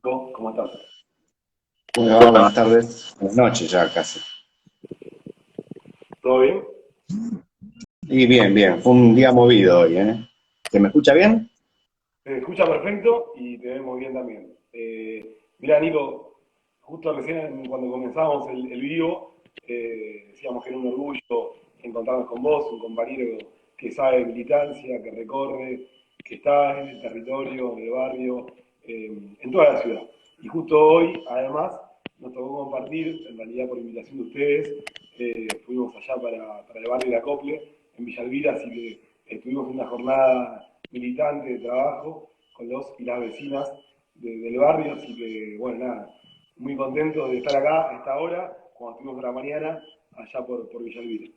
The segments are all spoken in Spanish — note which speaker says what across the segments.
Speaker 1: ¿Cómo estás?
Speaker 2: Bueno, buenas tardes, buenas noches ya casi.
Speaker 1: ¿Todo bien?
Speaker 2: Y bien, bien, fue un día movido hoy, ¿eh? ¿Se me escucha bien?
Speaker 1: Se escucha perfecto y te vemos bien también. Mirá, Nico, justo recién cuando comenzamos el vivo, decíamos que era un orgullo encontrarnos con vos, un compañero que sabe de militancia, que recorre, que está en el territorio, en el barrio, en toda la ciudad. Y justo hoy, además, nos tocó compartir, en realidad por invitación de ustedes, fuimos allá para el barrio de Acople, en Villa Elvira, así que estuvimos en una jornada militante de trabajo con los y las vecinas del barrio, así que, bueno, nada, muy contento de estar acá a esta hora, cuando estuvimos por la mañana, allá por Villa Elvira.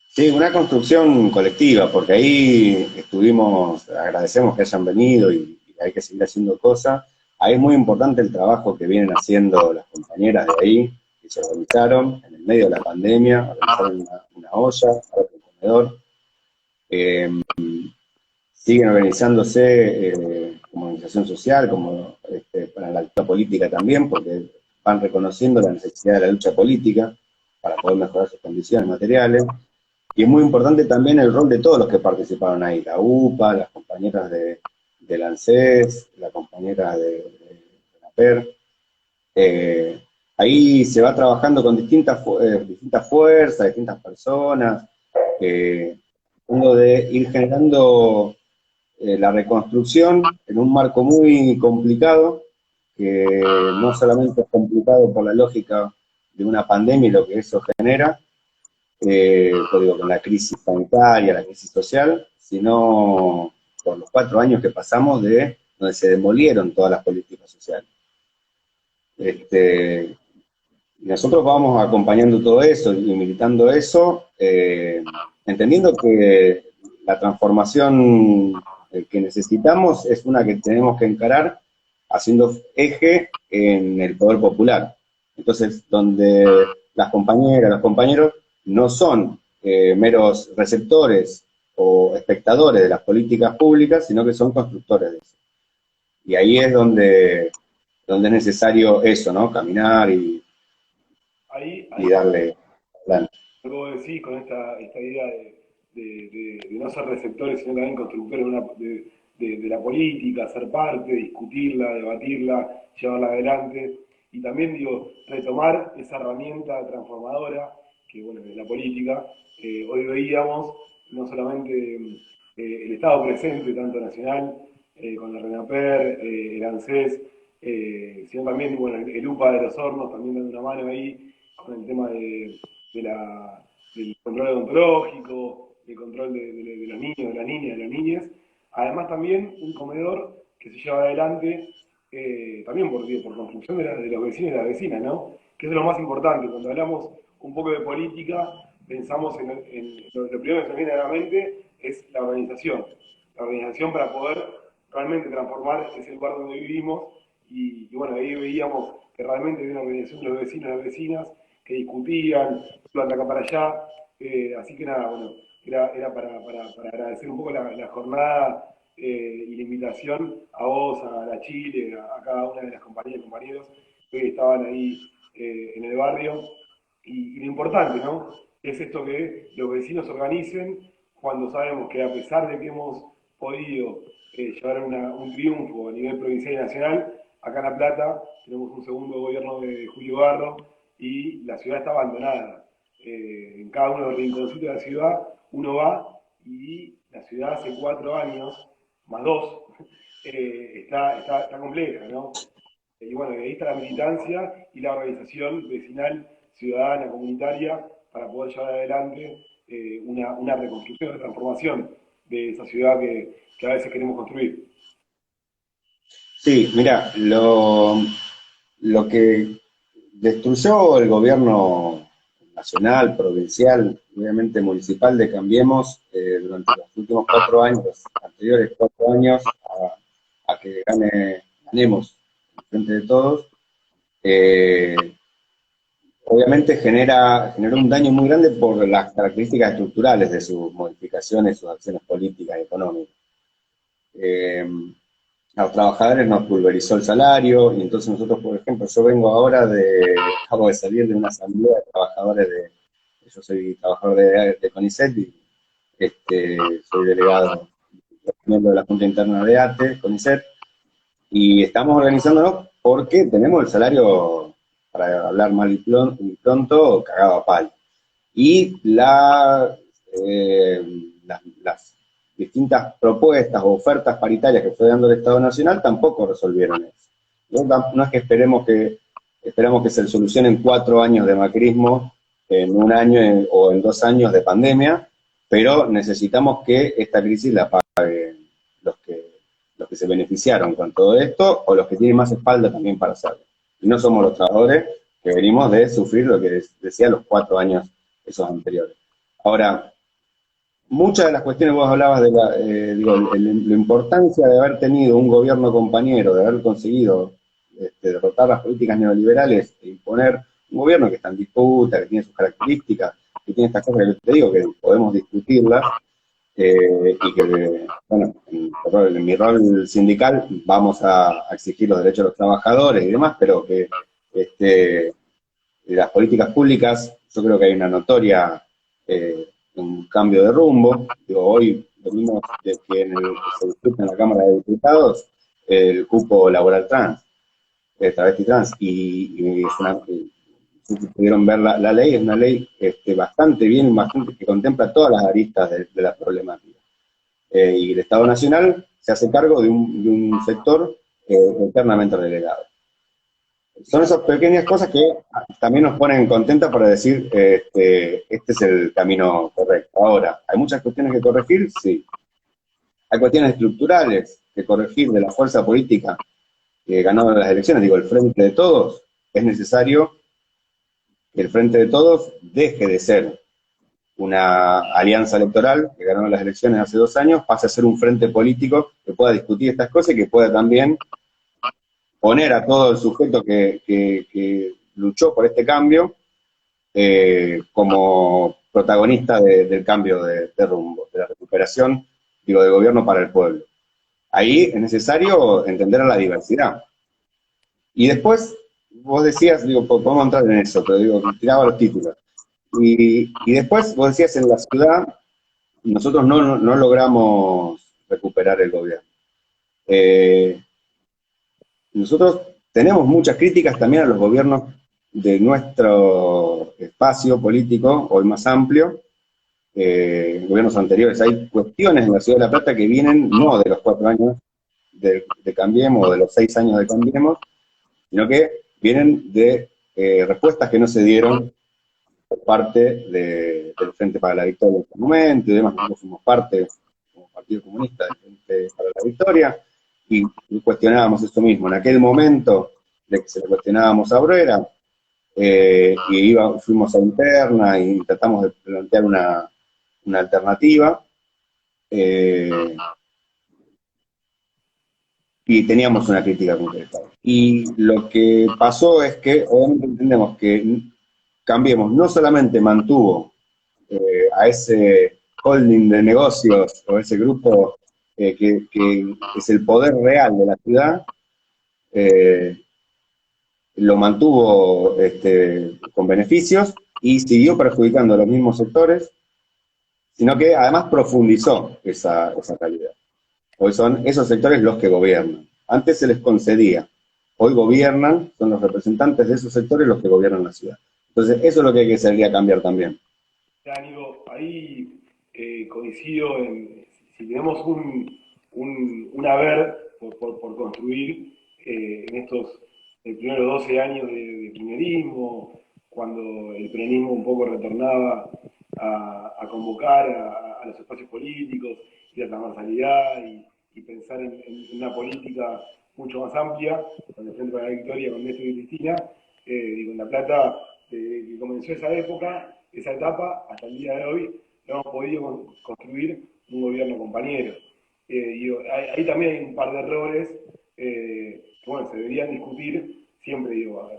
Speaker 2: Sí, una construcción colectiva, porque ahí estuvimos, agradecemos que hayan venido y hay que seguir haciendo cosas. Ahí es muy importante el trabajo que vienen haciendo las compañeras de ahí, que se organizaron en el medio de la pandemia, organizaron una olla, ahora un comedor. Eh, Siguen organizándose como organización social, como para la lucha política también, porque van reconociendo la necesidad de la lucha política para poder mejorar sus condiciones materiales. Y es muy importante también el rol de todos los que participaron ahí, la UPA, las compañeras del ANSES, la compañera de la PER. Eh, Ahí se va trabajando con distintas fuerzas, distintas personas, tratando de ir generando la reconstrucción en un marco muy complicado, que no solamente es complicado por la lógica de una pandemia y lo que eso genera, digo, con la crisis sanitaria, la crisis social, sino por los 4 años que pasamos de donde se demolieron todas las políticas sociales. Este, y nosotros vamos acompañando todo eso y militando eso, entendiendo que la transformación que necesitamos es una que tenemos que encarar haciendo eje en el poder popular. Entonces, donde las compañeras, los compañeros no son meros receptores o espectadores de las políticas públicas, sino que son constructores de eso. Y ahí es donde es necesario eso, ¿no? Caminar
Speaker 1: Ahí
Speaker 2: y darle adelante.
Speaker 1: algo decís con esta idea de no ser receptores, sino también constructores de la política, ser parte, discutirla, debatirla, llevarla adelante. Y también, digo, retomar esa herramienta transformadora que, bueno, en la política, hoy veíamos no solamente el Estado presente, tanto nacional, con la RENAPER, el ANSES, sino también, bueno, el UPA de los Hornos, también dando una mano ahí con el tema de del control odontológico, del control de los niños, de las niñas, de las niñas. Además también un comedor que se lleva adelante, también por construcción de los vecinos y las vecinas, ¿no? Que es lo más importante. Cuando hablamos un poco de política, pensamos lo primero que se viene a la mente es la organización. La organización para poder realmente transformar ese lugar donde vivimos y bueno, ahí veíamos que realmente había una organización de los vecinos y las vecinas que discutían, iban de acá para allá, así que nada, bueno, era para agradecer un poco la jornada y la invitación a vos, a la Chile, a cada una de las compañeras y compañeros que estaban ahí en el barrio. Y lo importante, ¿no? Es esto que los vecinos organicen cuando sabemos que a pesar de que hemos podido llevar un triunfo a nivel provincial y nacional, acá en La Plata tenemos un segundo gobierno de Julio Barro y la ciudad está abandonada. En cada uno de los rinconcitos de la ciudad uno va y la ciudad hace 4 años, más dos, está compleja, ¿no? Y bueno, ahí está la militancia y la organización vecinal, ciudadana, comunitaria, para poder llevar adelante una reconstrucción, una transformación de esa ciudad que a veces queremos construir.
Speaker 2: Sí, mira, lo que destruyó el gobierno nacional, provincial, obviamente municipal de Cambiemos durante los últimos 4 años, los anteriores 4 años a que ganemos en frente de todos, eh, obviamente generó un daño muy grande por las características estructurales de sus modificaciones, sus acciones políticas y económicas. Eh, a los trabajadores nos pulverizó el salario, y entonces nosotros, por ejemplo, yo vengo ahora acabo de salir de una asamblea de trabajadores yo soy trabajador de CONICET y soy delegado, miembro de la Junta Interna de ATE, CONICET, y estamos organizándonos porque tenemos el salario, para hablar mal y pronto, cagado a palo. Y las distintas propuestas o ofertas paritarias que fue dando el Estado Nacional tampoco resolvieron eso. No es que esperamos que se solucionen 4 años de macrismo en un año o en 2 años de pandemia, pero necesitamos que esta crisis la paguen los que, los que se beneficiaron con todo esto o los que tienen más espalda también para hacerlo. Y no somos los trabajadores que venimos de sufrir lo que decía los 4 años esos anteriores. Ahora, muchas de las cuestiones vos hablabas de la importancia de haber tenido un gobierno compañero, de haber conseguido derrotar las políticas neoliberales e imponer un gobierno que está en disputa, que tiene sus características, que tiene estas cosas que te digo, que podemos discutirlas, y que, bueno, en mi rol sindical vamos a exigir los derechos de los trabajadores y demás, pero que las políticas públicas, yo creo que hay una notoria un cambio de rumbo. Digo, hoy venimos de que se discute en la Cámara de Diputados el cupo laboral trans, travesti trans, y es si pudieron ver la ley, es una ley bastante bien, bastante, que contempla todas las aristas de la problemática. Y el Estado Nacional se hace cargo de un sector eternamente relegado. Son esas pequeñas cosas que también nos ponen contenta para decir, este es el camino correcto. Ahora, ¿hay muchas cuestiones que corregir? Sí. Hay cuestiones estructurales que corregir de la fuerza política que ganó las elecciones, digo, el Frente de Todos. Es necesario que el Frente de Todos deje de ser una alianza electoral que ganó las elecciones hace 2 años, pase a ser un frente político que pueda discutir estas cosas y que pueda también poner a todo el sujeto que luchó por este cambio como protagonista del cambio de rumbo, de la recuperación, digo, del gobierno para el pueblo. Ahí es necesario entender a la diversidad. Y después, vos decías, digo, podemos entrar en eso, pero digo, tiraba los títulos. Y después, vos decías, en la ciudad, nosotros no logramos recuperar el gobierno. Nosotros tenemos muchas críticas también a los gobiernos de nuestro espacio político, hoy más amplio, gobiernos anteriores. Hay cuestiones en la Ciudad de La Plata que vienen no de los 4 años de Cambiemos o de los 6 años de Cambiemos, sino que vienen de respuestas que no se dieron por parte del Frente para la Victoria en este momento y demás. Nosotros fuimos parte, como Partido Comunista, del Frente para la Victoria, y cuestionábamos eso mismo. En aquel momento de que se lo cuestionábamos a Brera, fuimos a interna y tratamos de plantear una alternativa, y teníamos una crítica concreta. Y lo que pasó es que obviamente entendemos que Cambiemos no solamente mantuvo a ese holding de negocios o ese grupo que es el poder real de la ciudad, lo mantuvo con beneficios y siguió perjudicando a los mismos sectores, sino que además profundizó esa calidad. Hoy son esos sectores los que gobiernan. Antes se les concedía, hoy gobiernan, son los representantes de esos sectores los que gobiernan la ciudad. Entonces, eso es lo que hay que salir a cambiar también.
Speaker 1: Ya, Nico, ahí coincido en, si tenemos un haber por construir en estos primeros 12 años de kirchnerismo, cuando el peronismo un poco retornaba a convocar a los espacios políticos y a la transversalidad y pensar en una política mucho más amplia, con el Frente para la Victoria, con Néstor y Cristina, digo, en La Plata, que comenzó esa época, esa etapa, hasta el día de hoy, no hemos podido construir un gobierno compañero. Ahí también hay un par de errores que, bueno, se deberían discutir siempre, digo,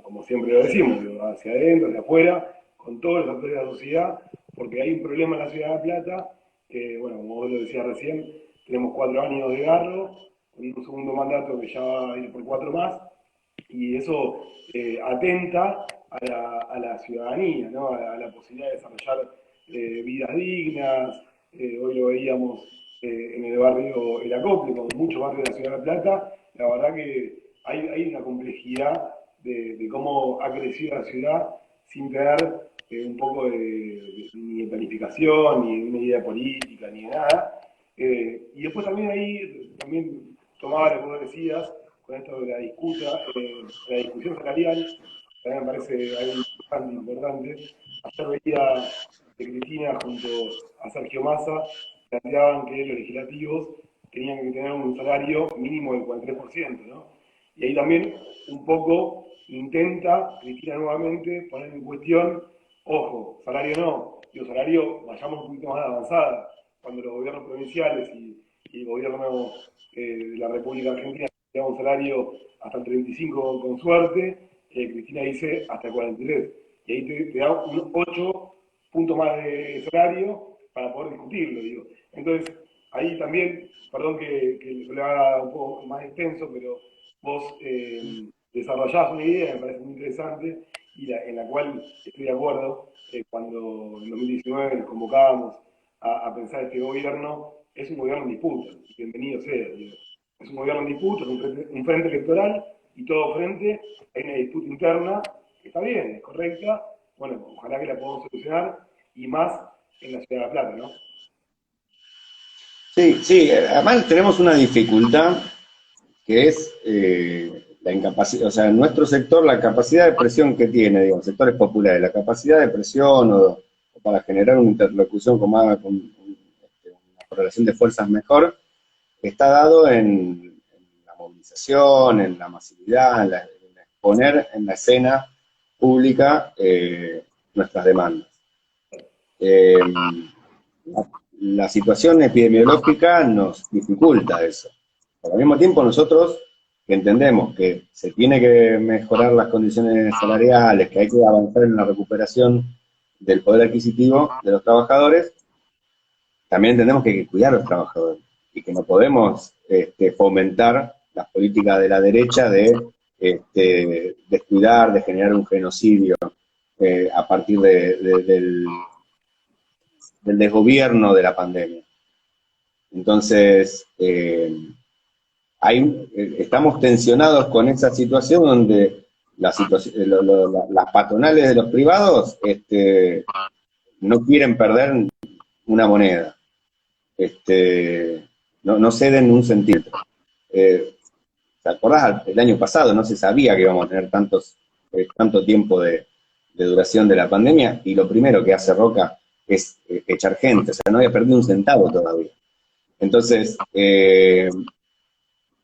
Speaker 1: como siempre lo decimos, digo, hacia adentro, hacia afuera, con todos los actores de la sociedad, porque hay un problema en la ciudad de La Plata, que, bueno, como vos lo decías recién, tenemos 4 años de Garro, con un segundo mandato que ya va a ir por 4 más, y eso atenta a la ciudadanía, ¿no? A la posibilidad de desarrollar vidas dignas. Hoy lo veíamos en el barrio El Acople, como muchos barrios de la Ciudad de La Plata. La verdad que hay una complejidad de cómo ha crecido la ciudad sin tener un poco ni de planificación, ni de una idea política, ni de nada. Y después también ahí, también tomaba lo que vos decías, con esto de la discusión salarial, también me parece algo bastante importante. Ayer veía que Cristina junto a Sergio Massa planteaban que los legislativos tenían que tener un salario mínimo del 43%, ¿no? Y ahí también un poco intenta Cristina nuevamente poner en cuestión, ojo, salario no, digo salario, vayamos un poquito más avanzada, cuando los gobiernos provinciales y el gobierno de la República Argentina tenían un salario hasta el 35 con suerte, Cristina dice hasta el 43, y ahí te da un 8 puntos más de salario para poder discutirlo, digo. Entonces, ahí también, perdón que lo haga un poco más extenso, pero vos desarrollás una idea, me parece muy interesante, y en la cual estoy de acuerdo, cuando en 2019 nos convocábamos a pensar este gobierno, es un gobierno en disputa, bienvenido sea, digo. Es un gobierno en disputa, es un frente electoral, y todo frente hay una disputa interna, que está bien, es correcta, bueno, ojalá que la podamos solucionar, y más en la ciudad de La Plata, ¿no?
Speaker 2: Sí, sí, además tenemos una dificultad que es la incapacidad, o sea, en nuestro sector la capacidad de presión que tiene, digamos, sectores populares, la capacidad de presión o para generar una interlocución una correlación de fuerzas mejor, está dado en la movilización, en la masividad, en exponer en la escena pública nuestras demandas. Eh, la situación epidemiológica nos dificulta eso. Pero al mismo tiempo nosotros que entendemos que se tiene que mejorar las condiciones salariales, que hay que avanzar en la recuperación del poder adquisitivo de los trabajadores, también entendemos que hay que cuidar a los trabajadores y que no podemos fomentar las políticas de la derecha de descuidar, de generar un genocidio a partir del desgobierno de la pandemia. Entonces, estamos tensionados con esa situación donde las patronales de los privados no quieren perder una moneda, no ceden un centímetro. ¿Te acordás? El año pasado no se sabía que íbamos a tener tanto tiempo de duración de la pandemia, y lo primero que hace Roca es echar gente, o sea, no había perdido un centavo todavía. Entonces,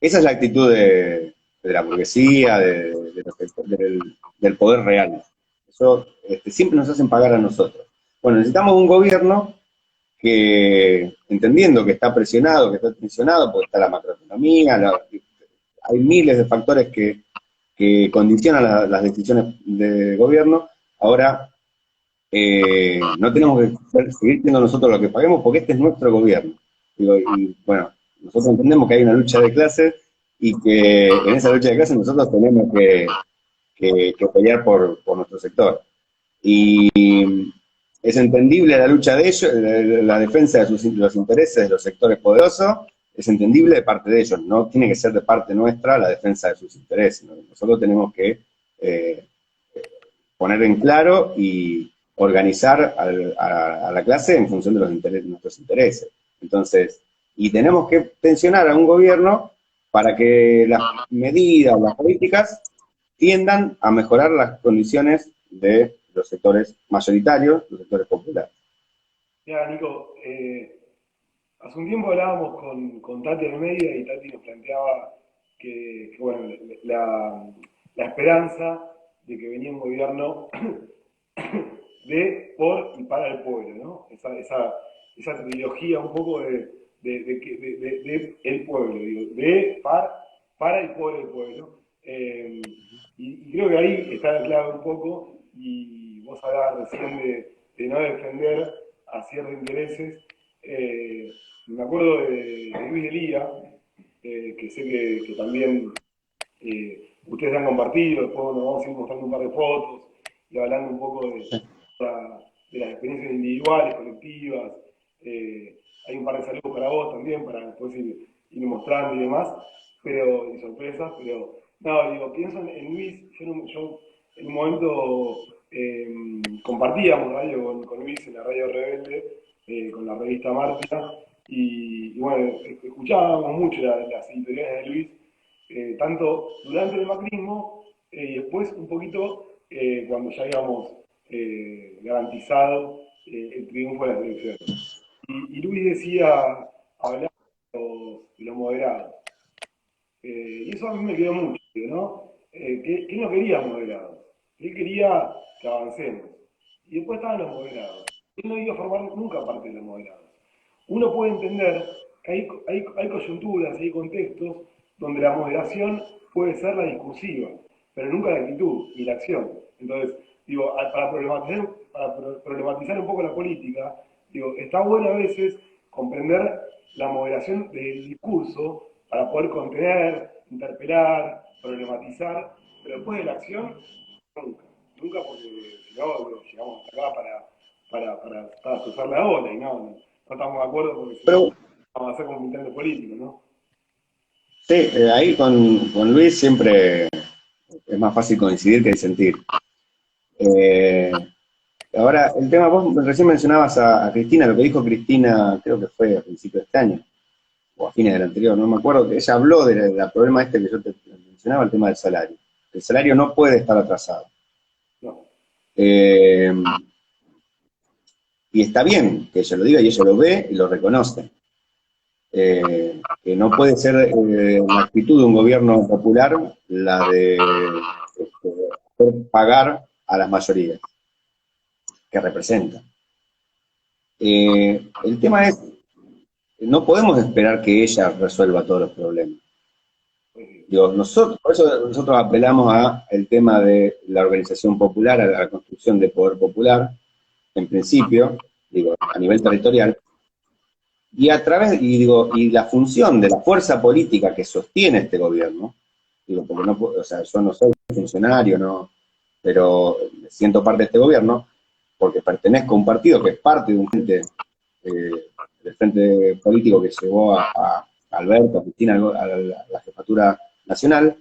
Speaker 2: esa es la actitud de la burguesía, del poder real. Eso siempre nos hacen pagar a nosotros. Bueno, necesitamos un gobierno que, entendiendo que está presionado, que está tensionado, porque está la macroeconomía, hay miles de factores que condicionan las decisiones de gobierno. Ahora, no tenemos que seguir siendo nosotros los que paguemos, porque este es nuestro gobierno. Y bueno, nosotros entendemos que hay una lucha de clases y que en esa lucha de clases nosotros tenemos que pelear por nuestro sector. Y es entendible la lucha de ellos, la defensa de los intereses de los sectores poderosos, es entendible de parte de ellos, no tiene que ser de parte nuestra la defensa de sus intereses, ¿no? Nosotros tenemos que poner en claro y organizar a la clase en función de nuestros intereses. Entonces, y tenemos que tensionar a un gobierno para que las medidas, las políticas, tiendan a mejorar las condiciones de los sectores mayoritarios, los sectores populares.
Speaker 1: Mira, Nico, hace un tiempo hablábamos con Tati Almeida y Tati nos planteaba bueno, la esperanza de que venía un gobierno de, por y para el pueblo, ¿no? Esa trilogía un poco de el pueblo, digo, para y por el pueblo. Y creo que ahí está la clave un poco, y vos hablabas recién de no defender a ciertos intereses. Me acuerdo de Luis Elía, que sé que también ustedes han compartido, después nos vamos a ir mostrando un par de fotos y hablando un poco de las experiencias individuales, colectivas. Hay un par de saludos para vos también, para después ir mostrando y demás, y sorpresas, pero no, digo, pienso en Luis, yo en un momento compartíamos radio con Luis en la Radio Rebelde, con la revista Marcha, y bueno, escuchábamos mucho las editoriales de Luis, tanto durante el macrismo y después un poquito cuando ya habíamos garantizado el triunfo de las elecciones. Y Luis decía, hablar de los moderados. Y eso a mí me quedó mucho, ¿no? Que no quería moderados, él quería que avancemos. Y después estaban los moderados. Él no iba a formar nunca parte de los moderados. Uno puede entender que hay coyunturas, hay contextos donde la moderación puede ser la discursiva, pero nunca la actitud y la acción. Entonces, digo, para problematizar un poco la política, digo, está bueno a veces comprender la moderación del discurso para poder contener, interpelar, problematizar, pero después de la acción, nunca. Nunca porque si no, digo, llegamos hasta acá para cruzar la ola y no estamos de acuerdo porque si no,
Speaker 2: Pero
Speaker 1: vamos a hacer como militante político, ¿no?
Speaker 2: sí, ahí con Luis siempre es más fácil coincidir que disentir. Eh, Ahora, el tema, vos recién mencionabas a Cristina, lo que dijo Cristina, creo que fue a principios de este año, o a fines del anterior, no me acuerdo, que ella habló del problema este que yo te mencionaba, el tema del salario. El salario no puede estar atrasado.
Speaker 1: No.
Speaker 2: Eh, y está bien que ella lo diga y ella lo ve y lo reconoce. Que no puede ser la actitud de un gobierno popular la de hacer pagar a las mayorías que representa. El tema es, no podemos esperar que ella resuelva todos los problemas. Digo, por eso nosotros apelamos al tema de la organización popular, a la construcción de poder popular, en principio, digo, a nivel territorial, y a través, y la función de la fuerza política que sostiene este gobierno, digo, porque no, o sea, yo no soy funcionario, no, pero siento parte de este gobierno, porque pertenezco a un partido que es parte de un frente, del frente político que llevó a Alberto, a Cristina, a la jefatura nacional.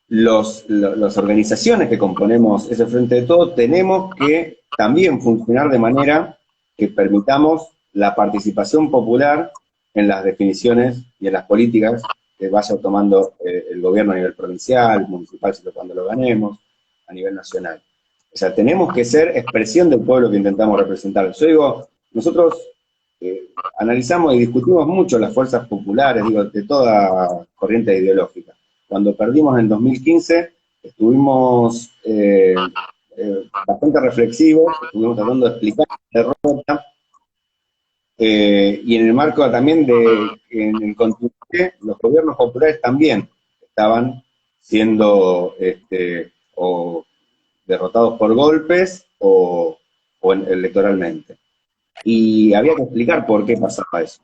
Speaker 2: Las organizaciones que componemos ese frente de todo tenemos que también funcionar de manera que permitamos la participación popular en las definiciones y en las políticas que vaya tomando el gobierno a nivel provincial, municipal, cuando lo ganemos, a nivel nacional. O sea, tenemos que ser expresión del pueblo que intentamos representar. Yo digo, nosotros analizamos y discutimos mucho las fuerzas populares, digo, de toda corriente ideológica. Cuando perdimos en 2015, estuvimos bastante reflexivos, estuvimos tratando de explicar la derrota, y en el marco también en el continente, los gobiernos populares también estaban siendo o derrotados por golpes o electoralmente. Y había que explicar por qué pasaba eso.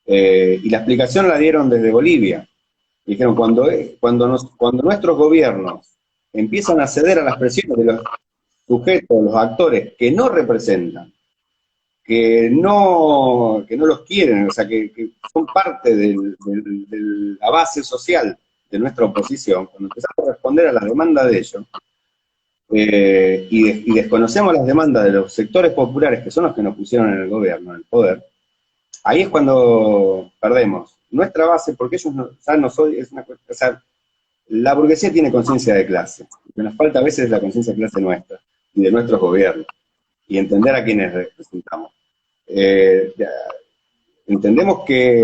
Speaker 2: Y la explicación la dieron desde Bolivia. Dijeron, cuando nuestros gobiernos empiezan a ceder a las presiones de los sujetos, los actores que no representan, que no los quieren, o sea, que son parte de la base social de nuestra oposición, cuando empezamos a responder a las demandas de ellos, y desconocemos las demandas de los sectores populares, que son los que nos pusieron en el gobierno, en el poder, ahí es cuando perdemos nuestra base, porque ellos ya no soy, es una cuestión, o sea, la burguesía tiene conciencia de clase, lo que nos falta a veces es la conciencia de clase nuestra, y de nuestros gobiernos, y entender a quienes representamos. Entendemos que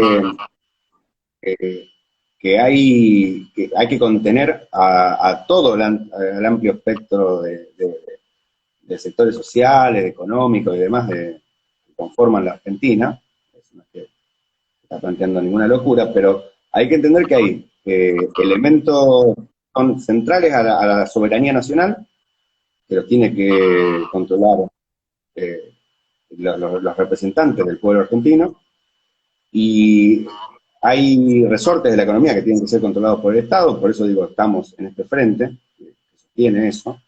Speaker 2: hay que contener a todo el amplio espectro de sectores sociales, económicos y demás que conforman la Argentina. No es que está planteando ninguna locura, pero hay que entender que hay elementos son centrales a la soberanía nacional, que los tiene que controlar los representantes del pueblo argentino, Y hay resortes de la economía que tienen que ser controlados por el Estado, por eso digo, estamos en este frente, que sostiene eso.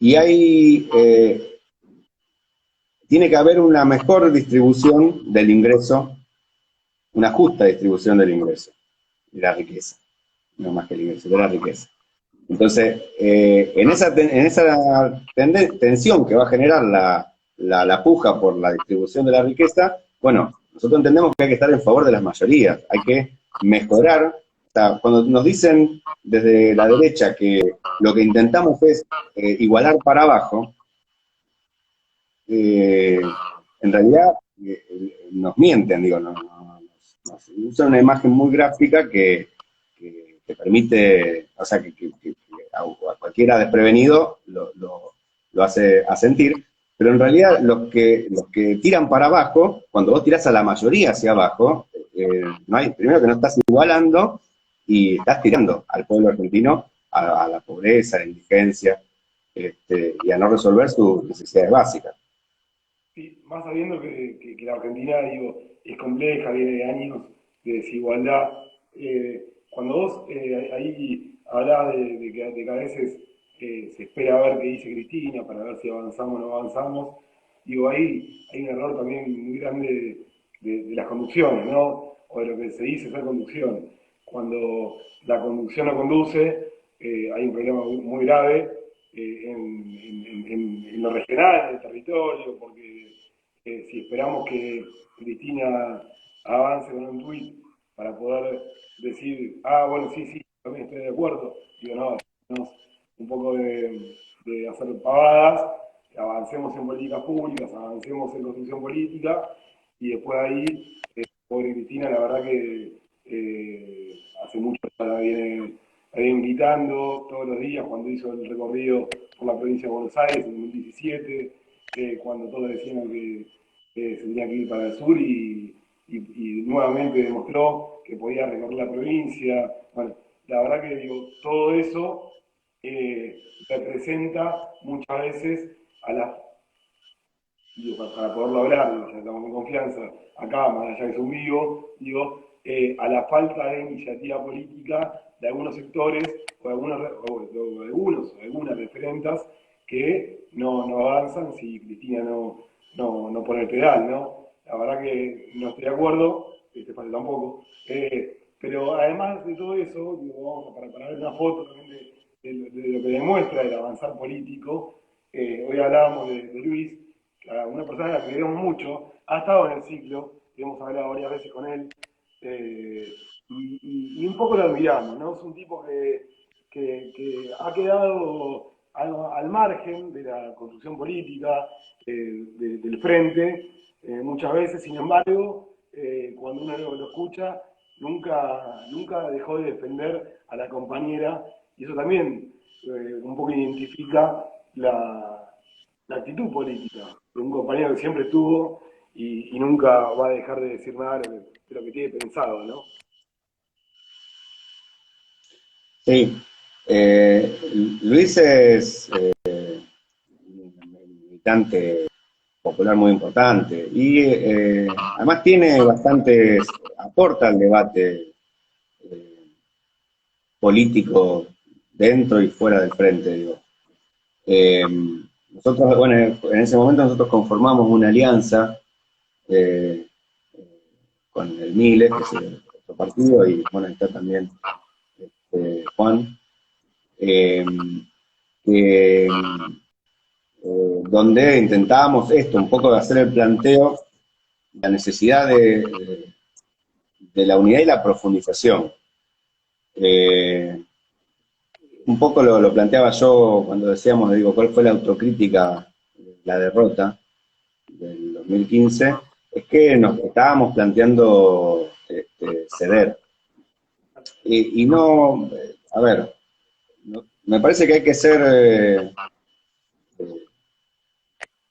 Speaker 2: Y tiene que haber una mejor distribución del ingreso, una justa distribución del ingreso, de la riqueza, no más que el ingreso, de la riqueza. Entonces, en esa tensión que va a generar la puja por la distribución de la riqueza, bueno, nosotros entendemos que hay que estar en favor de las mayorías, hay que mejorar. O sea, cuando nos dicen desde la derecha que lo que intentamos es igualar para abajo, en realidad nos mienten, digo, nos usan una imagen muy gráfica que permite, o sea, que a cualquiera desprevenido lo hace a sentir, pero en realidad los que tiran para abajo, cuando vos tirás a la mayoría hacia abajo, primero que no estás igualando y estás tirando al pueblo argentino a la pobreza, a la indigencia, y a no resolver sus necesidades básicas.
Speaker 1: Sí, más sabiendo que la Argentina, digo, es compleja, viene de años de desigualdad. Cuando vos ahí hablás de que a veces se espera a ver qué dice Cristina para ver si avanzamos o no avanzamos, digo, ahí hay un error también muy grande de las conducciones, ¿no? O de lo que se dice ser conducción. Cuando la conducción no conduce, hay un problema muy grave en lo regional, en el territorio, porque si esperamos que Cristina avance con un tuit para poder decir, ah, bueno, sí, sí, también estoy de acuerdo, digo, no, hacemos un poco de hacer pavadas, avancemos en políticas públicas, avancemos en construcción política, y después ahí, pobre Cristina, la verdad que hace mucho que la viene gritando todos los días cuando hizo el recorrido por la provincia de Buenos Aires en 2017, cuando todos decían que se tenía que ir para el sur y nuevamente demostró que podía recorrer la provincia. Bueno, la verdad que digo, todo eso representa muchas veces a las, digo, para poderlo hablar, ya estamos en confianza, acá, más allá que es un vivo, digo, a la falta de iniciativa política de algunos sectores o de algunas referentas que no avanzan si Cristina no pone el pedal, ¿no? La verdad que no estoy de acuerdo, este falta tampoco, pero además de todo eso, digo, para ver una foto también de lo que demuestra el avanzar político, hoy hablábamos de Luis, una persona a la que queremos mucho, ha estado en el ciclo, hemos hablado varias veces con él, y un poco lo admiramos, ¿no? Es un tipo que ha quedado al margen de la construcción política del frente, muchas veces, sin embargo, cuando uno lo escucha, nunca dejó de defender a la compañera, y eso también un poco identifica la actitud política de un compañero que siempre estuvo y nunca va a dejar de decir nada de lo que tiene pensado, ¿no?
Speaker 2: Sí, Luis es un militante popular muy importante y además tiene bastantes, aporta al debate eh, político dentro y fuera del frente, digo. Eh, Nosotros, bueno, en ese momento nosotros conformamos una alianza eh, con el Miles, que es otro partido, y bueno, está también Juan, eh, que, donde intentábamos esto, un poco de hacer el planteo, la necesidad de la unidad y la profundización. Un poco lo planteaba yo cuando decíamos, digo, cuál fue la autocrítica, la derrota del 2015, es que nos estábamos planteando ceder. Y no, a ver, no, me parece que hay que ser,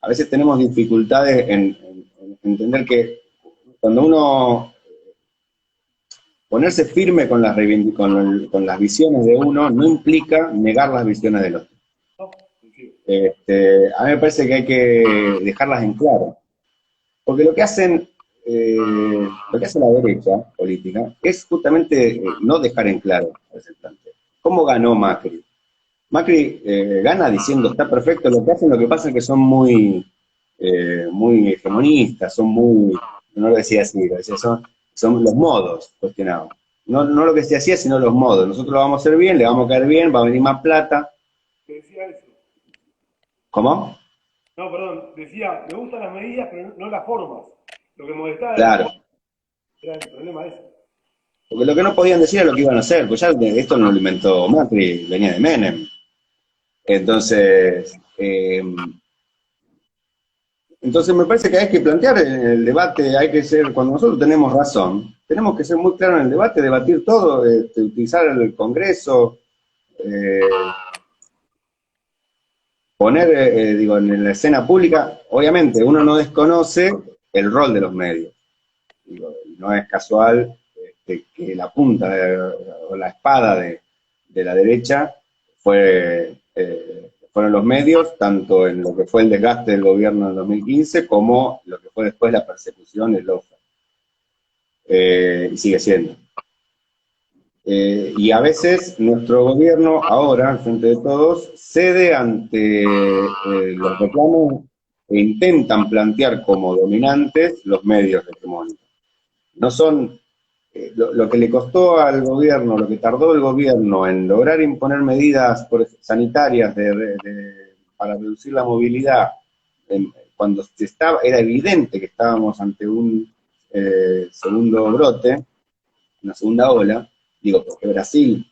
Speaker 2: a veces tenemos dificultades en entender que cuando uno ponerse firme con con las visiones de uno no implica negar las visiones del otro. A mí me parece que hay que dejarlas en claro. porque lo que hace la derecha política es justamente no dejar en claro al representante. ¿Cómo ganó Macri? Macri gana diciendo está perfecto lo que hacen, lo que pasa es que son muy hegemonistas, son muy, no lo decía así, lo decía, son los modos cuestionados. No lo que se hacía, sino los modos. Nosotros lo vamos a hacer bien, le vamos a caer bien, va a venir más plata.
Speaker 1: Te decía eso.
Speaker 2: ¿Cómo?
Speaker 1: No, perdón, decía, me gustan las medidas, pero no las formas. Lo que molestaba era,
Speaker 2: Claro.
Speaker 1: era el problema ese.
Speaker 2: Porque lo que no podían decir era lo que iban a hacer, pues ya esto no lo inventó Macri, venía de Menem. Entonces, entonces me parece que hay que plantear en el debate, hay que ser, cuando nosotros tenemos razón, tenemos que ser muy claros en el debate, debatir todo, utilizar el Congreso, eh, poner, digo, en la escena pública, obviamente uno no desconoce el rol de los medios. Digo, no es casual que la punta o la espada de la derecha fueron los medios, tanto en lo que fue el desgaste del gobierno en 2015 como lo que fue después la persecución, el lawfare. Y sigue siendo. Y a veces nuestro gobierno, ahora, al frente de todos, cede ante los reclamos e intentan plantear como dominantes los medios hegemónicos. No son lo que le costó al gobierno, lo que tardó el gobierno en lograr imponer medidas sanitarias para reducir la movilidad, cuando era evidente que estábamos ante un segundo brote, una segunda ola, digo, porque Brasil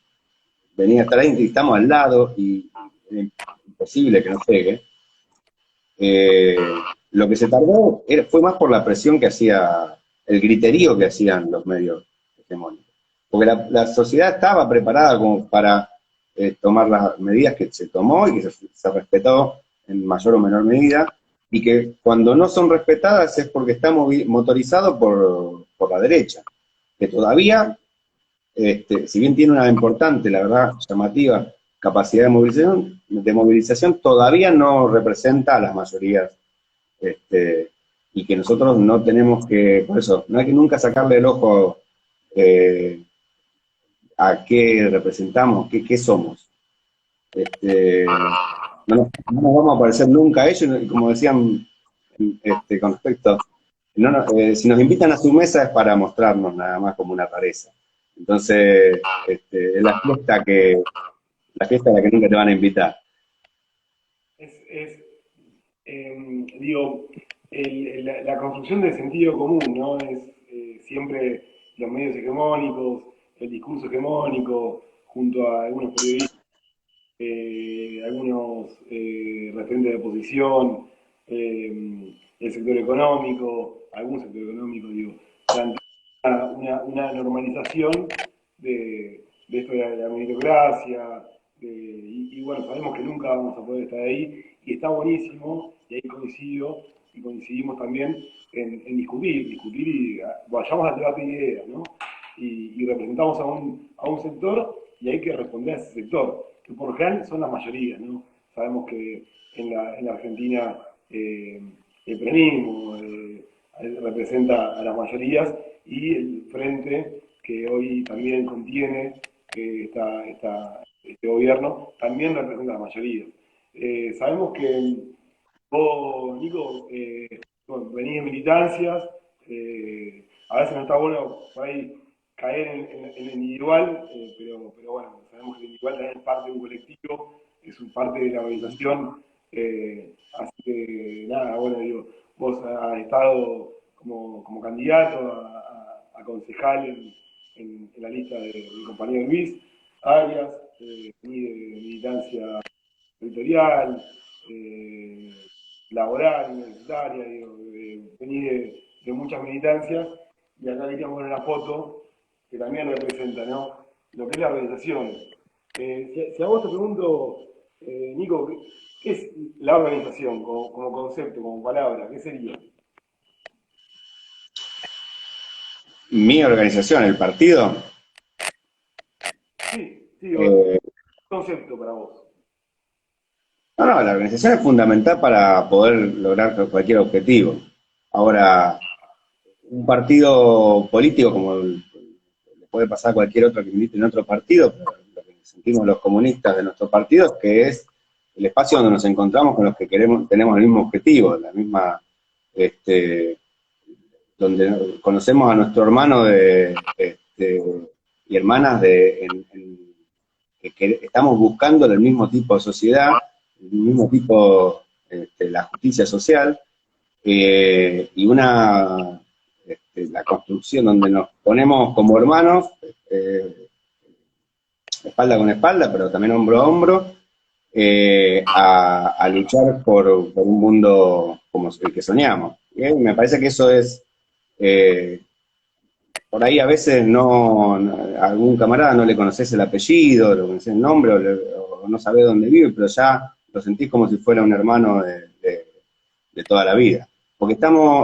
Speaker 2: venía a estar ahí y estamos al lado y es imposible que no pegue. Lo que se tardó fue más por la presión que hacía, el griterío que hacían los medios hegemónicos. Porque la sociedad estaba preparada como para tomar las medidas que se tomó y que se respetó en mayor o menor medida, y que cuando no son respetadas es porque está motorizado por la derecha, que todavía, si bien tiene una importante, la verdad, llamativa capacidad de movilización, todavía no representa a las mayorías, y que nosotros no tenemos que, por eso, no hay que nunca sacarle el ojo a qué representamos, qué somos. No nos vamos a parecer nunca a ellos, y como decían con respecto, si nos invitan a su mesa es para mostrarnos nada más como una rareza. Entonces, es la fiesta a la que nunca te van a invitar.
Speaker 1: Digo, la construcción del sentido común, ¿no? Es siempre los medios hegemónicos, el discurso hegemónico, junto a algunos periodistas, algunos referentes de oposición, el sector económico, algún sector económico, digo, una normalización de esto de la meritocracia, y bueno, sabemos que nunca vamos a poder estar ahí, y está buenísimo, y ahí coincido, y coincidimos también en discutir y vayamos al debate de ideas, ¿no? Y representamos a un sector y hay que responder a ese sector, que por lo general son las mayorías, ¿no? Sabemos que en la Argentina el peronismo representa a las mayorías y el frente que hoy también contiene este gobierno también representa a la mayoría. Sabemos que vos, Nico, bueno, venís de militancias, a veces no está bueno por ahí caer en el individual, pero bueno, sabemos que el individual también es parte de un colectivo, es un parte de la organización, así que nada, bueno, digo, vos has estado como candidato a concejal en la lista de mi compañero Luis Arias, y de militancia territorial, laboral, universitaria, digo, vení de muchas militancias, y acá queríamos ver una foto que también representa, ¿no?, lo que es la organización. Si a vos te pregunto, Nico, ¿qué es la organización como concepto, como palabra? ¿Qué sería?
Speaker 2: Mi organización, el partido,
Speaker 1: Sí, sí,
Speaker 2: eh,
Speaker 1: concepto para vos.
Speaker 2: no, la organización es fundamental para poder lograr cualquier objetivo. Ahora, un partido político, como le puede pasar a cualquier otro que milite en otro partido, pero lo que sentimos los comunistas de nuestro partido es que es el espacio donde nos encontramos con los que tenemos el mismo objetivo, la misma, donde conocemos a nuestro hermano y hermanas que estamos buscando el mismo tipo de sociedad, el mismo tipo, la justicia social, y la construcción donde nos ponemos como hermanos, espalda con espalda, pero también hombro a hombro, a luchar por un mundo como el que soñamos. Me parece que eso es, por ahí a veces a algún camarada no le conoces el apellido, le conoces el nombre, o no sabés dónde vive, pero ya lo sentís como si fuera un hermano de toda la vida. Porque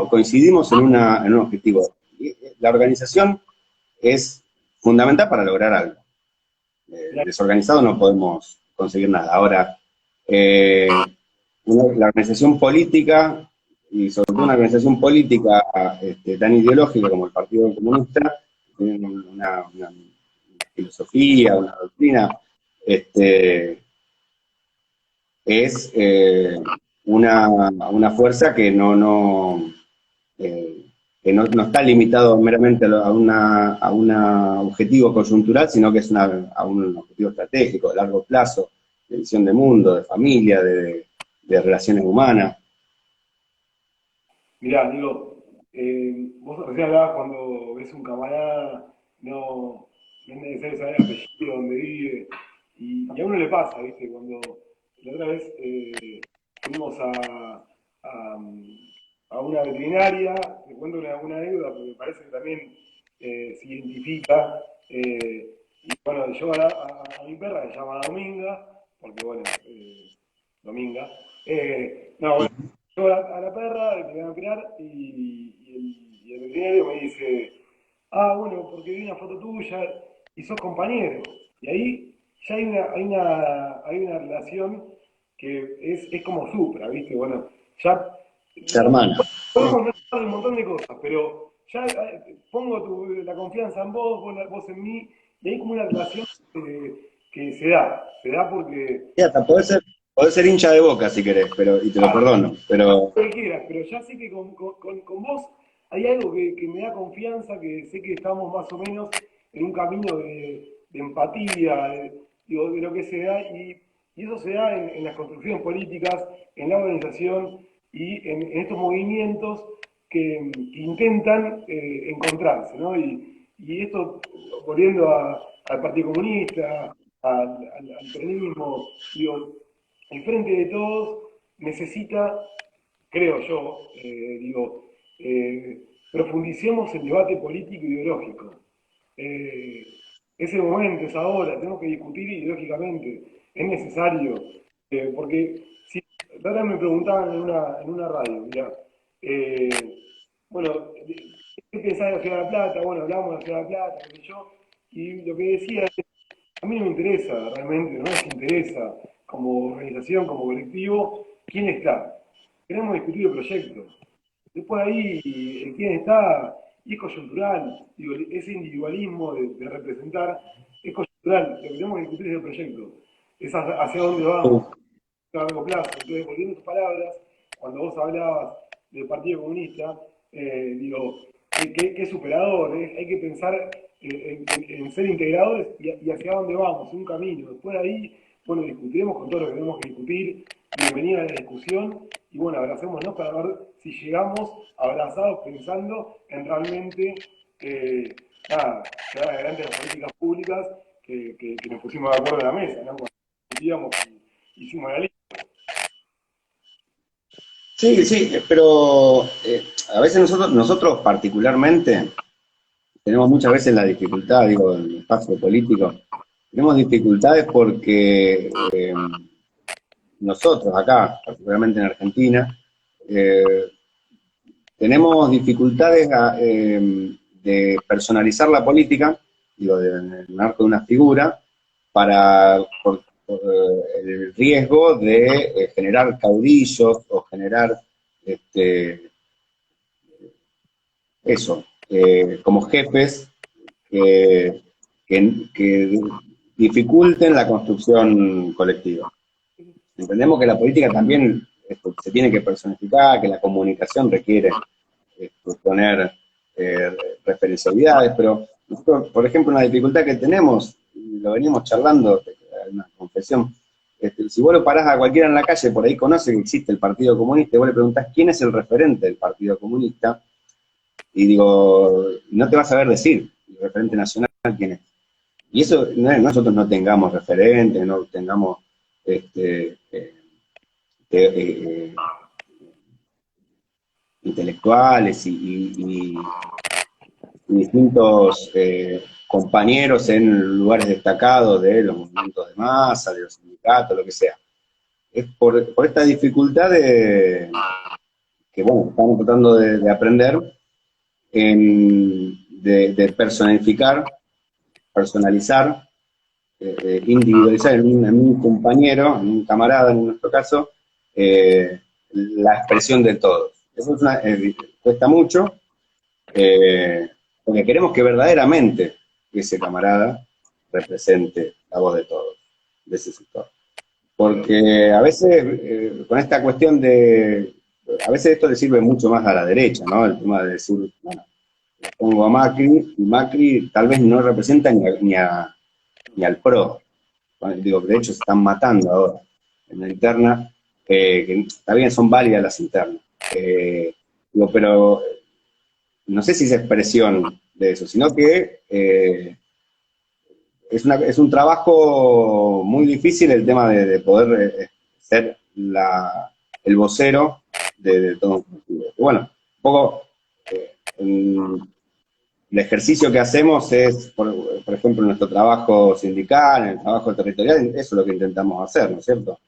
Speaker 2: coincidimos en un objetivo. La organización es fundamental para lograr algo. Desorganizado no podemos conseguir nada. Ahora, la organización política, y sobre todo una organización política tan ideológica como el Partido Comunista, tiene una filosofía, una doctrina, es una fuerza que no está limitado meramente a un objetivo coyuntural, sino que es a un objetivo estratégico, de largo plazo, de visión de mundo, de familia, de relaciones humanas.
Speaker 1: Mirá, digo, vos recién hablabas cuando ves un camarada, no es necesario saber el apellido, dónde vive, y a uno le pasa, ¿viste? Cuando la otra vez fuimos a, a una veterinaria, te cuento una anécdota porque me parece que también se identifica, y bueno, yo a mi perra que se llama Dominga, porque bueno, Dominga, no, bueno, yo a la perra que me va a criar y el veterinario me dice, bueno, porque vi una foto tuya y sos compañero. Y ahí ya hay una relación que es como supra, ¿viste? Bueno, ya
Speaker 2: Hermana.
Speaker 1: podemos hablar de un montón de cosas, pero ya pongo la confianza en vos, vos en mí, y hay como una relación que se da porque
Speaker 2: Y hasta podés ser hincha de Boca si querés, y te lo perdono, pero
Speaker 1: lo que quieras, pero ya sé que con vos hay algo que me da confianza, que sé que estamos más o menos en un camino de empatía, digo, de lo que se da, y eso se da en las construcciones políticas, en la organización y en estos movimientos que intentan encontrarse, ¿no? Y esto, volviendo al Partido Comunista, al peronismo, digo, el Frente de Todos necesita, creo yo, profundicemos el debate político e ideológico. Eh, es el momento, es ahora, tenemos que discutir ideológicamente, es necesario, porque si la otra vez me preguntaban en una radio, mirá, eh, bueno, ¿qué pensás de la Ciudad de la Plata? Bueno, hablamos de la Ciudad de la Plata, qué sé yo, y lo que decía es, a mí no me interesa, realmente, no nos interesa como organización, como colectivo, quién está. Queremos discutir el proyecto. Después ahí, quién está, y es coyuntural, digo, ese individualismo de representar es coyuntural, lo que tenemos que discutir es el proyecto, es hacia dónde vamos, a largo plazo. Entonces, volviendo a tus palabras, cuando vos hablabas del Partido Comunista, digo, qué superador, hay que pensar en ser integradores y hacia dónde vamos, un camino. Después de ahí, bueno, discutiremos con todo lo que tenemos que discutir, bienvenida a la discusión, y bueno, abracémonos para ver si llegamos abrazados pensando en realmente, llevar adelante las políticas públicas que nos pusimos de acuerdo en la mesa, ¿no? Cuando discutíamos y hicimos la lista.
Speaker 2: sí, sí, pero a veces nosotros particularmente tenemos muchas veces la dificultad, digo, en el espacio político, tenemos dificultades porque nosotros acá, particularmente en Argentina, eh, tenemos dificultades de personalizar la política, digo, en el marco de una figura, por el riesgo de generar caudillos o generar este, eso, como jefes que dificulten la construcción colectiva. Entendemos que la política también se tiene que personificar, que la comunicación requiere poner referencialidades, pero nosotros, por ejemplo, una dificultad que tenemos, y lo venimos charlando, una confesión, si vos lo parás a cualquiera en la calle, por ahí conoce que existe el Partido Comunista, y vos le preguntás quién es el referente del Partido Comunista, y digo, no te vas a saber decir el referente nacional quién es. Y eso no es nosotros no tengamos referentes, no tengamos intelectuales y distintos compañeros en lugares destacados de los movimientos de masa, de los sindicatos, lo que sea. Es por esta dificultad que, bueno, estamos tratando de aprender, de personalizar, individualizar en un compañero, en un camarada en nuestro caso, la expresión de todos. Eso cuesta mucho, porque queremos que verdaderamente ese camarada represente la voz de todos, de ese sector. Porque a veces, con esta cuestión a veces esto le sirve mucho más a la derecha, ¿no? El tema de decir, bueno, pongo a Macri, y Macri tal vez no representa ni al PRO. Digo, de hecho se están matando ahora en la interna, que está bien, son válidas las internas. Digo, pero no sé si es expresión de eso, sino que es un trabajo muy difícil el tema de poder ser el vocero de todo un colectivo. Bueno, un poco el ejercicio que hacemos es, por ejemplo, en nuestro trabajo sindical, en el trabajo territorial, eso es lo que intentamos hacer, ¿no es cierto?